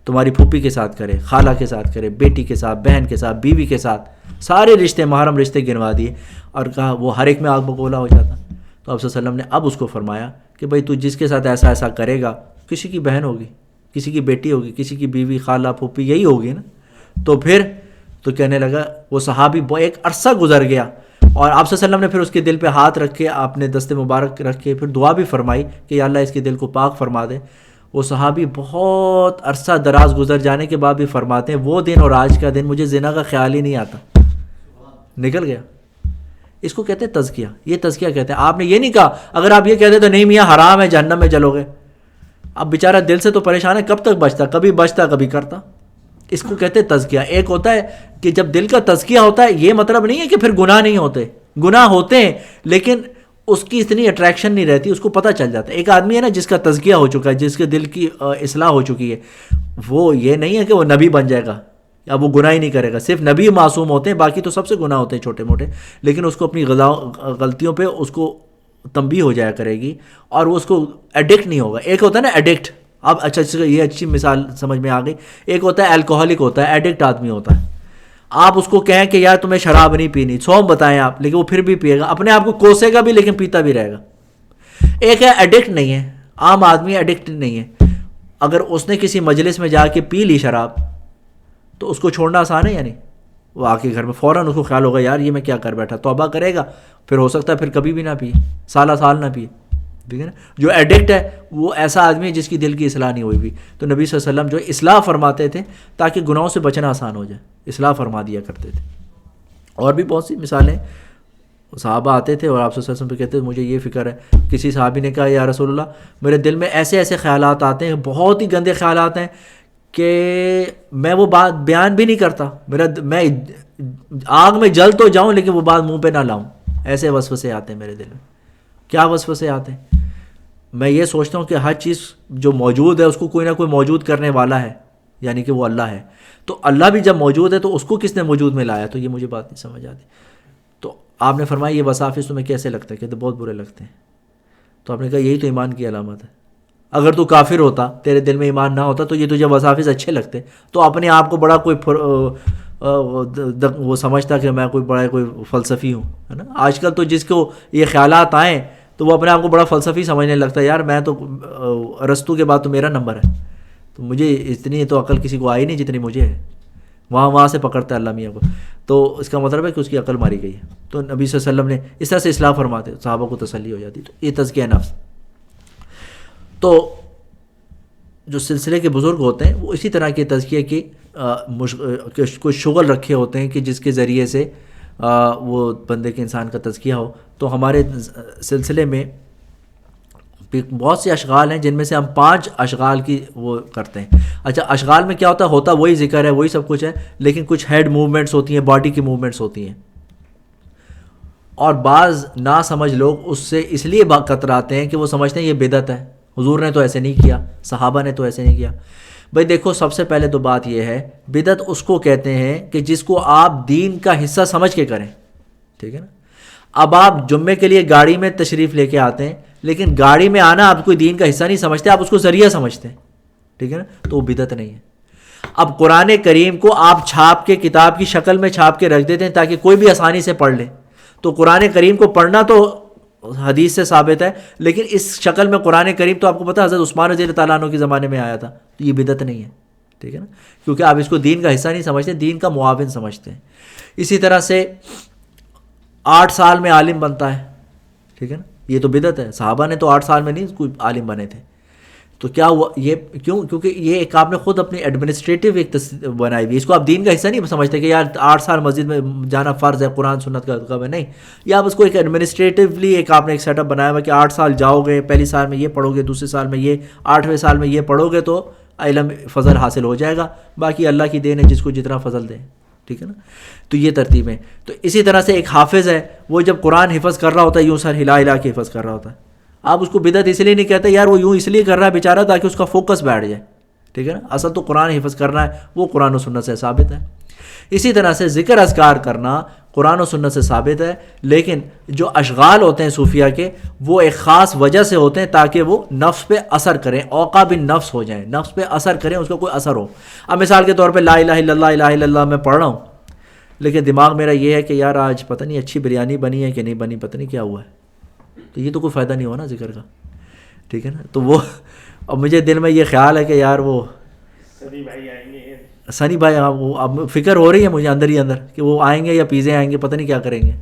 A: تمہاری پھوپھی کے ساتھ کرے، خالہ کے ساتھ کرے، بیٹی کے ساتھ، بہن کے ساتھ، بیوی کے ساتھ، سارے رشتے محرم رشتے گنوا دیے اور کہا وہ ہر ایک میں آگ بگولا ہو جاتا. تو آپ صلی اللہ علیہ وسلم نے اب اس کو فرمایا کہ بھائی تو جس کے ساتھ ایسا کرے گا، کسی کی بہن ہوگی، کسی کی بیٹی ہوگی، کسی کی بیوی، خالہ، پھوپھی، یہی ہوگی نا. تو پھر تو کہنے لگا وہ صحابی ایک عرصہ گزر گیا، اور آپ صلی اللہ علیہ وسلم نے پھر اس کے دل پہ ہاتھ رکھ کے، آپ نے دست مبارک رکھ کے پھر دعا بھی فرمائی کہ یا اللہ اس کے دل کو پاک فرما دے. وہ صحابی بہت عرصہ دراز گزر جانے کے بعد بھی فرماتے ہیں وہ دن اور آج کا دن مجھے زنا کا خیال ہی نہیں آتا، نکل گیا. اس کو کہتے ہیں تزکیہ. یہ تزکیہ کہتے ہیں. آپ نے یہ نہیں کہا اگر آپ یہ کہتے تو نہیں میاں حرام ہے جہنم میں چلو گے. اب بیچارہ دل سے تو پریشان ہے, کب تک بچتا, کبھی بچتا کبھی کرتا. اس کو کہتے ہیں تزکیہ. ایک ہوتا ہے کہ جب دل کا تزکیہ ہوتا ہے, یہ مطلب نہیں ہے کہ پھر گناہ نہیں ہوتے, گناہ ہوتے ہیں لیکن اس کی اتنی اٹریکشن نہیں رہتی, اس کو پتہ چل جاتا ہے. ایک آدمی ہے نا جس کا تزکیہ ہو چکا ہے, جس کے دل کی اصلاح ہو چکی ہے, وہ یہ نہیں ہے کہ وہ نبی بن جائے گا یا وہ گناہ ہی نہیں کرے گا. صرف نبی معصوم ہوتے ہیں, باقی تو سب سے گناہ ہوتے ہیں چھوٹے موٹے, لیکن اس کو اپنی غلطیوں پہ اس کو تنبیہ ہو جایا کرے گی اور وہ اس کو ایڈکٹ نہیں ہوگا. ایک ہوتا ہے نا ایڈکٹ, اب اچھا یہ اچھی مثال سمجھ میں آ گئی. ایک ہوتا ہے الکوہلک ہوتا ہے, ایڈکٹ آدمی ہوتا ہے. آپ اس کو کہیں کہ یار تمہیں شراب نہیں پینی, 100 بتائیں آپ, لیکن وہ پھر بھی پیے گا, اپنے آپ کو کوسے گا بھی لیکن پیتا بھی رہے گا. ایک ہے ایڈکٹ نہیں ہے, عام آدمی ایڈکٹ نہیں ہے. اگر اس نے کسی مجلس میں جا کے پی لی شراب تو اس کو چھوڑنا آسان ہے یا نہیں؟ وہ آ کے گھر میں فوراً اس کو خیال ہوگا یار یہ میں کیا کر بیٹھا, توبہ کرے گا, پھر ہو سکتا ہے پھر کبھی بھی نہ پیے, سالہ سال نہ پیے. ٹھیک ہے نا. جو ایڈکٹ ہے وہ ایسا آدمی ہے جس کی دل کی اصلاح نہیں ہوئی بھی. تو نبی صلی اللہ علیہ وسلم جو اصلاح فرماتے تھے تاکہ گناہوں سے بچنا آسان ہو جائے, اصلاح فرما دیا کرتے تھے. اور بھی بہت سی مثالیں. صحابہ آتے تھے اور آپ صلی اللہ علیہ وسلم پہ کہتے تھے مجھے یہ فکر ہے. کسی صحابی نے کہا یا رسول اللہ میرے دل میں ایسے ایسے خیالات آتے ہیں, بہت ہی گندے خیالات ہیں کہ میں وہ بات بیان بھی نہیں کرتا, میں آگ میں جل تو جاؤں لیکن وہ بات منہ پہ نہ لاؤں. ایسے وسوسے آتے ہیں میرے دل میں. کیا وسوسے آتے ہیں؟ میں یہ سوچتا ہوں کہ ہر چیز جو موجود ہے اس کو کوئی نہ کوئی موجود کرنے والا ہے, یعنی کہ وہ اللہ ہے. تو اللہ بھی جب موجود ہے تو اس کو کس نے موجود میں لایا؟ تو یہ مجھے بات نہیں سمجھ آتی. تو آپ نے فرمایا یہ وساوس تمہیں کیسے لگتا ہے؟ کہ تو بہت برے لگتے ہیں. تو آپ نے کہا یہی تو ایمان کی علامت ہے. اگر تو کافر ہوتا, تیرے دل میں ایمان نہ ہوتا تو یہ تجھے وساوس اچھے لگتے, تو اپنے آپ کو بڑا کوئی وہ سمجھتا کہ میں کوئی بڑا کوئی فلسفی ہوں, ہے نا. آج کل تو جس کو یہ خیالات آئیں تو وہ اپنے آپ کو بڑا فلسفی سمجھنے لگتا ہے, یار میں تو ارسطو کے بعد تو میرا نمبر ہے, تو مجھے اتنی تو عقل کسی کو آئی نہیں جتنی مجھے ہے. وہاں سے پکڑتا ہے اللہ میاں کو. تو اس کا مطلب ہے کہ اس کی عقل ماری گئی ہے. تو نبی صلی اللہ علیہ وسلم نے اس طرح سے اصلاح فرماتے, صحابہ کو تسلی ہو جاتی. تو یہ تزکیہ نفس. تو جو سلسلے کے بزرگ ہوتے ہیں وہ اسی طرح کے تزکیے کی کوئی شغل رکھے ہوتے ہیں کہ جس کے ذریعے سے وہ بندے کے انسان کا تزکیہ ہو. تو ہمارے سلسلے میں بہت سے اشغال ہیں جن میں سے ہم 5 اشغال کی وہ کرتے ہیں. اچھا اشغال میں کیا ہوتا ہے وہی ذکر ہے, وہی سب کچھ ہے, لیکن کچھ ہیڈ موومنٹس ہوتی ہیں, باڈی کی موومنٹس ہوتی ہیں. اور بعض نا سمجھ لوگ اس سے اس لیے کتراتے ہیں کہ وہ سمجھتے ہیں یہ بدعت ہے, حضور نے تو ایسے نہیں کیا, صحابہ نے تو ایسے نہیں کیا. بھائی دیکھو سب سے پہلے تو بات یہ ہے بدعت اس کو کہتے ہیں کہ جس کو آپ دین کا حصہ سمجھ کے کریں. ٹھیک ہے نا. اب آپ جمعے کے لیے گاڑی میں تشریف لے کے آتے ہیں, لیکن گاڑی میں آنا آپ کوئی دین کا حصہ نہیں سمجھتے, آپ اس کو ذریعہ سمجھتے ہیں. ٹھیک ہے نا. تو وہ بدعت نہیں ہے. اب قرآن کریم کو آپ چھاپ کے کتاب کی شکل میں چھاپ کے رکھ دیتے ہیں تاکہ کوئی بھی آسانی سے پڑھ لے. تو قرآن کریم کو پڑھنا تو حدیث سے ثابت ہے, لیکن اس شکل میں قرآن کریم تو آپ کو پتہ حضرت عثمان رضی اللہ تعالیٰ عنہ کے زمانے میں آیا تھا. تو یہ بدعت نہیں ہے. ٹھیک ہے نا. کیونکہ آپ اس کو دین کا حصہ نہیں سمجھتے, دین کا معاون سمجھتے ہیں. اسی طرح سے 8 سال میں عالم بنتا ہے. ٹھیک ہے نا. یہ تو بدعت ہے. صحابہ نے تو 8 سال میں نہیں کوئی عالم بنے تھے. تو کیا ہوا یہ کیوں؟ کیونکہ یہ ایک آپ نے خود اپنی ایڈمنسٹریٹو ایک بنائی ہوئی, اس کو آپ دین کا حصہ نہیں سمجھتے کہ یار 8 سال مسجد میں جانا فرض ہے, قرآن سنت کا کب ہے, نہیں. یا آپ اس کو ایک ایڈمنسٹریٹولی ایک آپ نے ایک سیٹ اپ بنایا ہوا کہ 8 سال جاؤ گے, پہلی سال میں یہ پڑھو گے, دوسرے سال میں یہ, 8ویں سال میں یہ پڑھو گے تو علم فضل حاصل ہو جائے گا. باقی اللہ کی دین ہے جس کو جتنا فضل دے. ٹھیک ہے نا. تو یہ ترتیب ہے. تو اسی طرح سے ایک حافظ ہے, وہ جب قرآن حفظ کر رہا ہوتا ہے یوں سر ہلا ہلا کے حفظ کر رہا ہوتا ہے. آپ اس کو بدعت اس لیے نہیں کہتے, یار وہ یوں اس لیے کر رہا ہے بیچارہ تاکہ اس کا فوکس بیٹھ جائے. ٹھیک ہے نا. اصل تو قرآن حفظ کرنا ہے, وہ قرآن و سنت سے ثابت ہے. اسی طرح سے ذکر اذکار کرنا قرآن و سنت سے ثابت ہے, لیکن جو اشغال ہوتے ہیں صوفیہ کے وہ ایک خاص وجہ سے ہوتے ہیں تاکہ وہ نفس پہ اثر کریں, اوقا بن نفس ہو جائیں, نفس پہ اثر کریں, اس کا کوئی اثر ہو. اب مثال کے طور پہ لا الہ الا اللہ الہ الا اللہ میں پڑھ رہا ہوں, لیکن دماغ میرا یہ ہے کہ یار آج پتہ نہیں اچھی بریانی بنی ہے کہ نہیں بنی, پتہ نہیں کیا ہوا ہے. تو یہ تو کوئی فائدہ نہیں ہوا نا ذکر کا. ٹھیک ہے نا. تو وہ اب مجھے دل میں یہ خیال ہے کہ یار وہ سنی بھائی وہ اب فکر ہو رہی ہے مجھے اندر ہی اندر کہ وہ آئیں گے یا پیزے آئیں گے, پتہ نہیں کیا کریں گے.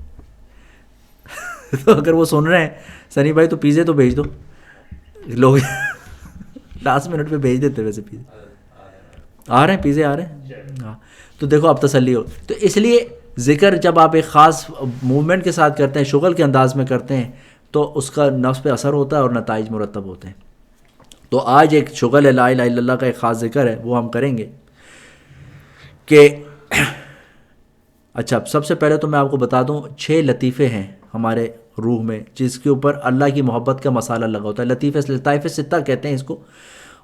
A: تو اگر وہ سن رہے ہیں سنی بھائی تو پیزے تو بھیج دو, لوگ لاسٹ منٹ پہ بھیج دیتے. ویسے پیزے آ رہے ہیں, پیزے آ رہے ہیں. ہاں تو دیکھو اب تسلی ہو. تو اس لیے ذکر جب آپ ایک خاص موومنٹ کے ساتھ کرتے ہیں، شغل کے انداز میں کرتے ہیں، تو اس کا نفس پہ اثر ہوتا ہے اور نتائج مرتب ہوتے ہیں. تو آج ایک شغل ہے لا الہ الا اللہ کا، ایک خاص ذکر ہے، وہ ہم کریں گے. کہ اچھا، سب سے پہلے تو میں آپ کو بتا دوں 6 لطیفے ہیں ہمارے روح میں جس کے اوپر اللہ کی محبت کا مسالہ لگا ہوتا ہے. لطائف ستہ کہتے ہیں اس کو،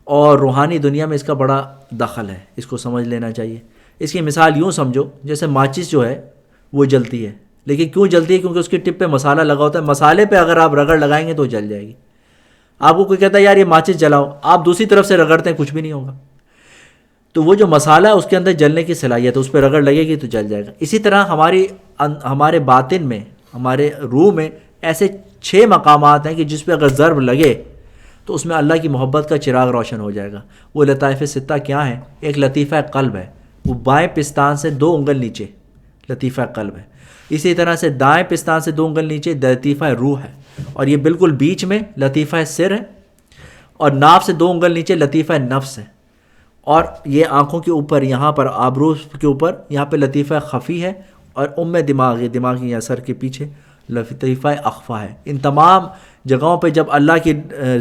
A: اور روحانی دنیا میں اس کا بڑا دخل ہے، اس کو سمجھ لینا چاہیے. اس کی مثال یوں سمجھو جیسے ماچس جو ہے وہ جلتی ہے، لیکن کیوں جلتی ہے؟ کیونکہ اس کی ٹپ پہ مسالہ لگا ہوتا ہے. مسالے پہ اگر آپ رگڑ لگائیں گے تو جل جائے گی. آپ کو کوئی کہتا ہے یار یہ ماچس جلاؤ، آپ دوسری طرف سے رگڑتے ہیں، کچھ بھی نہیں ہوگا. تو وہ جو مسالہ ہے اس کے اندر جلنے کی صلاحیت ہے، اس پہ رگڑ لگے گی تو جل جائے گا. اسی طرح ہمارے باطن میں، ہمارے روح میں ایسے 6 مقامات ہیں کہ جس پہ اگر ضرب لگے تو اس میں اللہ کی محبت کا چراغ روشن ہو جائے گا. وہ لطائف ستہ کیا ہیں؟ ایک لطیفہ قلب ہے، وہ بائیں پستان سے 2 انگل نیچے لطیفہ قلب ہے. اسی طرح سے دائیں پستان سے 2 انگل نیچے لطیفہ روح ہے، اور یہ بالکل بیچ میں لطیفہ سر ہے، اور ناف سے 2 انگل نیچے لطیفہ نفس ہے. اور یہ آنکھوں کے اوپر، یہاں پر آبرو کے اوپر، یہاں پہ لطیفہ خفی ہے، اور دماغی یا سر کے پیچھے لطیفہ اخفا ہے. ان تمام جگہوں پہ جب اللہ کی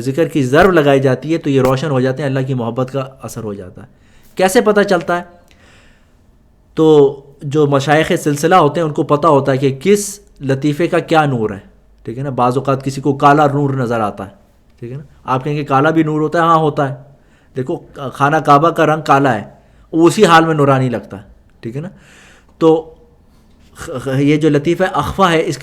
A: ذکر کی ضرب لگائی جاتی ہے تو یہ روشن ہو جاتے ہیں، اللہ کی محبت کا اثر ہو جاتا ہے. کیسے پتہ چلتا ہے؟ تو جو مشائخ سلسلہ ہوتے ہیں ان کو پتہ ہوتا ہے کہ کس لطیفے کا کیا نور ہے. ٹھیک ہے نا. بعض اوقات کسی کو کالا نور نظر آتا ہے. ٹھیک ہے نا. آپ کہیں گے کالا بھی نور ہوتا ہے؟ ہاں ہوتا ہے. دیکھو خانہ کعبہ کا رنگ کالا ہے، وہ اسی حال میں نورانی لگتا ہے. ٹھیک ہے نا. تو یہ جو لطیفہ اخفا ہے اس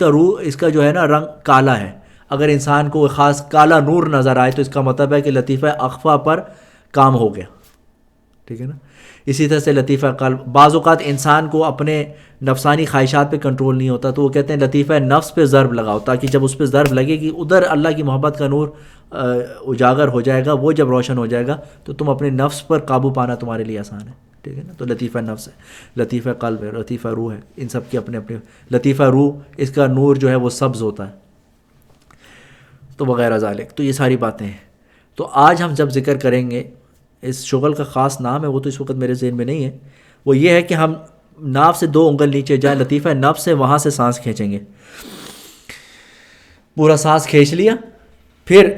A: کا جو ہے نا رنگ کالا ہے. اگر انسان کو خاص کالا نور نظر آئے تو اس کا مطلب ہے کہ لطیفہ اخفا پر کام ہو گیا. ٹھیک ہے نا. اسی طرح سے لطیفہ قلب، بعض اوقات انسان کو اپنے نفسانی خواہشات پہ کنٹرول نہیں ہوتا، تو وہ کہتے ہیں لطیفہ نفس پہ ضرب لگاؤ، تاکہ جب اس پہ ضرب لگے گی ادھر اللہ کی محبت کا نور اجاگر ہو جائے گا. وہ جب روشن ہو جائے گا تو تم اپنے نفس پر قابو پانا تمہارے لیے آسان ہے. ٹھیک ہے نا. تو لطیفہ نفس ہے، لطیفہ قلب ہے، لطیفہ روح ہے. ان سب کے اپنے اپنے. لطیفہ روح، اس کا نور جو ہے وہ سبز ہوتا ہے، تو وغیرہ ذالک. تو یہ ساری باتیں ہیں. تو آج ہم جب ذکر کریں گے، اس شغل کا خاص نام ہے، وہ تو اس وقت میرے ذہن میں نہیں ہے. وہ یہ ہے کہ ہم ناف سے 2 انگل نیچے جائیں، لطیفہ نفس سے وہاں سے سانس کھینچیں گے. پورا سانس کھینچ لیا، پھر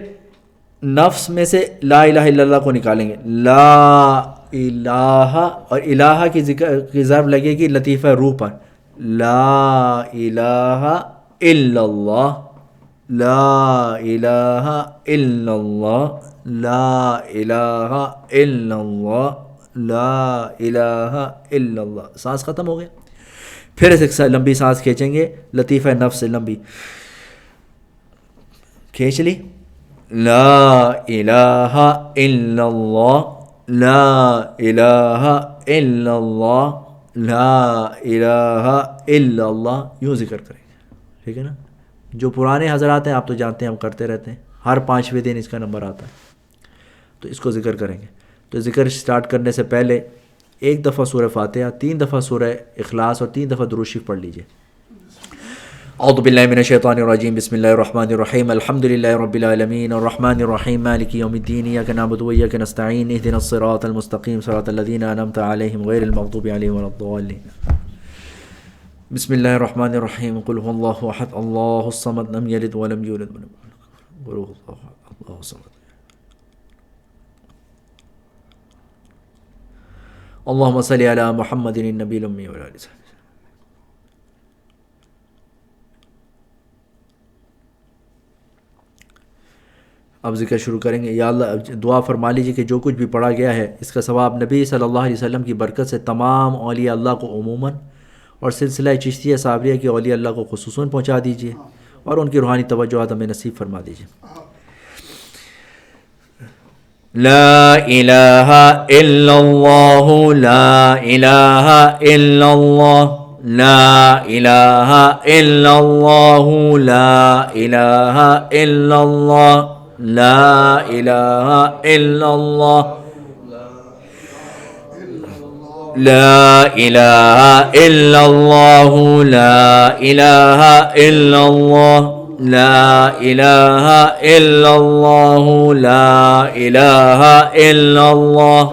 A: نفس میں سے لا الہ الا اللہ کو نکالیں گے. لا الہ، اور الہ کی ذکر کی ضرب لگے گی لطیفہ روح پر. لا الہ الا اللہ، لا الہ الا اللہ، لا الہ الا اللہ، لا الہ الا اللہ. سانس ختم ہو گیا. پھر ایک لمبی سانس کھینچیں گے، لطیفہ نفس سے لمبی کھینچ لی. لا الہ الا اللہ، لا الہ الا اللہ، لا الہ الا اللہ. یوں ذکر کریں گے. ٹھیک ہے نا. جو پرانے حضرات ہیں آپ تو جانتے ہیں ہم کرتے رہتے ہیں، ہر 5ویں دن اس کا نمبر آتا ہے، تو اس کو ذکر کریں گے. تو ذکر سٹارٹ کرنے سے پہلے 1 دفعہ سورہ فاتحہ، 3 دفعہ سورہ اخلاص اور 3 دفعہ درود شریف پڑھ لیجئے. اعوذ باللہ من الشیطان الرجیم، بسم اللہ الرحمن الرحیم، الحمد للہ رب العالمین الرحمن الرحیم مالک یوم الدین، ایاک نعبد و ایاک نستعین، اہدنا الصراط المستقیم صراط الذین انعمت علیہم غیر المغضوب علیہم ولا الضالین. بسم اللہ الرحمن الرحیم، قل هو اللہ احد اللہ الصمد لم یلد ولم یولد ولم یکن له کفوا احد اللہ الصمد. اللہم صلی علی محمد النبی الامی وعلی آلہ وصحبہ. اب ذکر شروع کریں گے. یا اللہ دعا فرما لیجیے کہ جو کچھ بھی پڑھا گیا ہے اس کا ثواب نبی صلی اللہ علیہ وسلم کی برکت سے تمام اولیاء اللہ کو عموماً اور سلسلہ چشتیہ صابریہ کے اولیاء اللہ کو خصوصاً پہنچا دیجیے، اور ان کی روحانی توجہات ہمیں نصیب فرما دیجیے. لا الہ الا اللہ، لا الہ الا اللہ، لا الہ الا اللہ، لا الہ الا اللہ، لا الہ الا اللہ، لا الہ الا اللہ، لا الہ الا اللہ، لا الہ الا اللہ، لا الہ الا اللہ،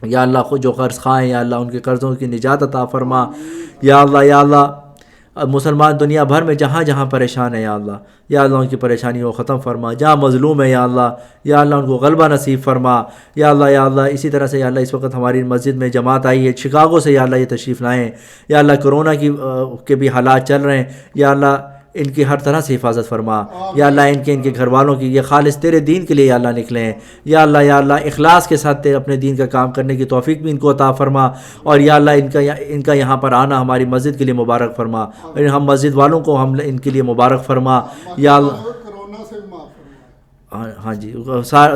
A: یا اللہ خود جو قرض خواہ ہیں یا اللہ ان کے قرضوں کی نجات عطا فرما. یا اللہ مسلمان دنیا بھر میں جہاں جہاں پریشان ہے یا اللہ ان کی پریشانی کو ختم فرما. جہاں مظلوم ہے یا اللہ ان کو غلبہ نصیب فرما. یا اللہ اسی طرح سے یا اللہ اس وقت ہماری مسجد میں جماعت آئی ہے شکاگو سے یا اللہ یہ تشریف لائیں. یا اللہ کرونا کے بھی حالات چل رہے ہیں یا اللہ ان کی ہر طرح سے حفاظت فرما. یا اللہ ان کے گھر والوں کی یہ خالص تیرے دین کے لیے یا اللہ نکلے ہیں. یا اللہ اخلاص کے ساتھ اپنے دین کا کام کرنے کی توفیق بھی ان کو عطا فرما. اور یا اللہ ان کا یہاں پر آنا ہماری مسجد کے لیے مبارک فرما. اور ہم مسجد والوں کو ان کے لیے مبارک فرما. یا اللہ ہاں جی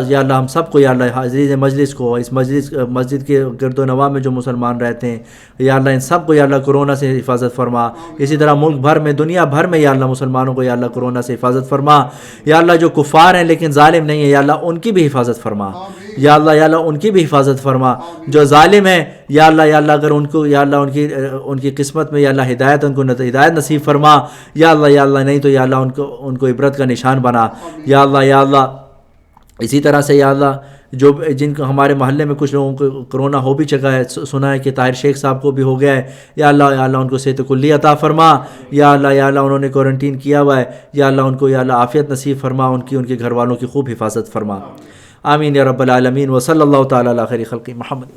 A: یا اللہ ہم سب کو یا اللہ عزیز مجلس کو اس مسجد کے گرد و نواح میں جو مسلمان رہتے ہیں یا اللہ ان سب کو یا اللہ کرونا سے حفاظت فرما. اسی طرح ملک بھر میں دنیا بھر میں یا اللہ مسلمانوں کو یا اللہ کرونا سے حفاظت فرما. یا اللہ جو کفار ہیں لیکن ظالم نہیں ہیں یا اللہ ان کی بھی حفاظت فرما. یا اللہ ان کی بھی حفاظت فرما. جو ظالم ہیں یا اللہ اگر ان کو یا اللہ ان کی قسمت میں یا اللہ ہدایت ان کو ہدایت نصیب فرما. یا اللہ نہیں تو یا اللہ ان کو عبرت کا نشان بنا. یا اللہ اسی طرح سے یا اللہ جو جن کو ہمارے محلے میں کچھ لوگوں کو کرونا ہو بھی چکا ہے سنا ہے کہ طاہر شیخ صاحب کو بھی ہو گیا ہے یا اللہ ان کو صحت کلی عطا فرما. یا اللہ انہوں نے کوارنٹین کیا ہوا ہے یا اللہ ان کو یا اللہ عافیت نصیب فرما. ان کے گھر والوں کی خوب حفاظت فرما. آمین یا رب العالمین. وصلی اللہ تعالی علی خیر خلق محمد.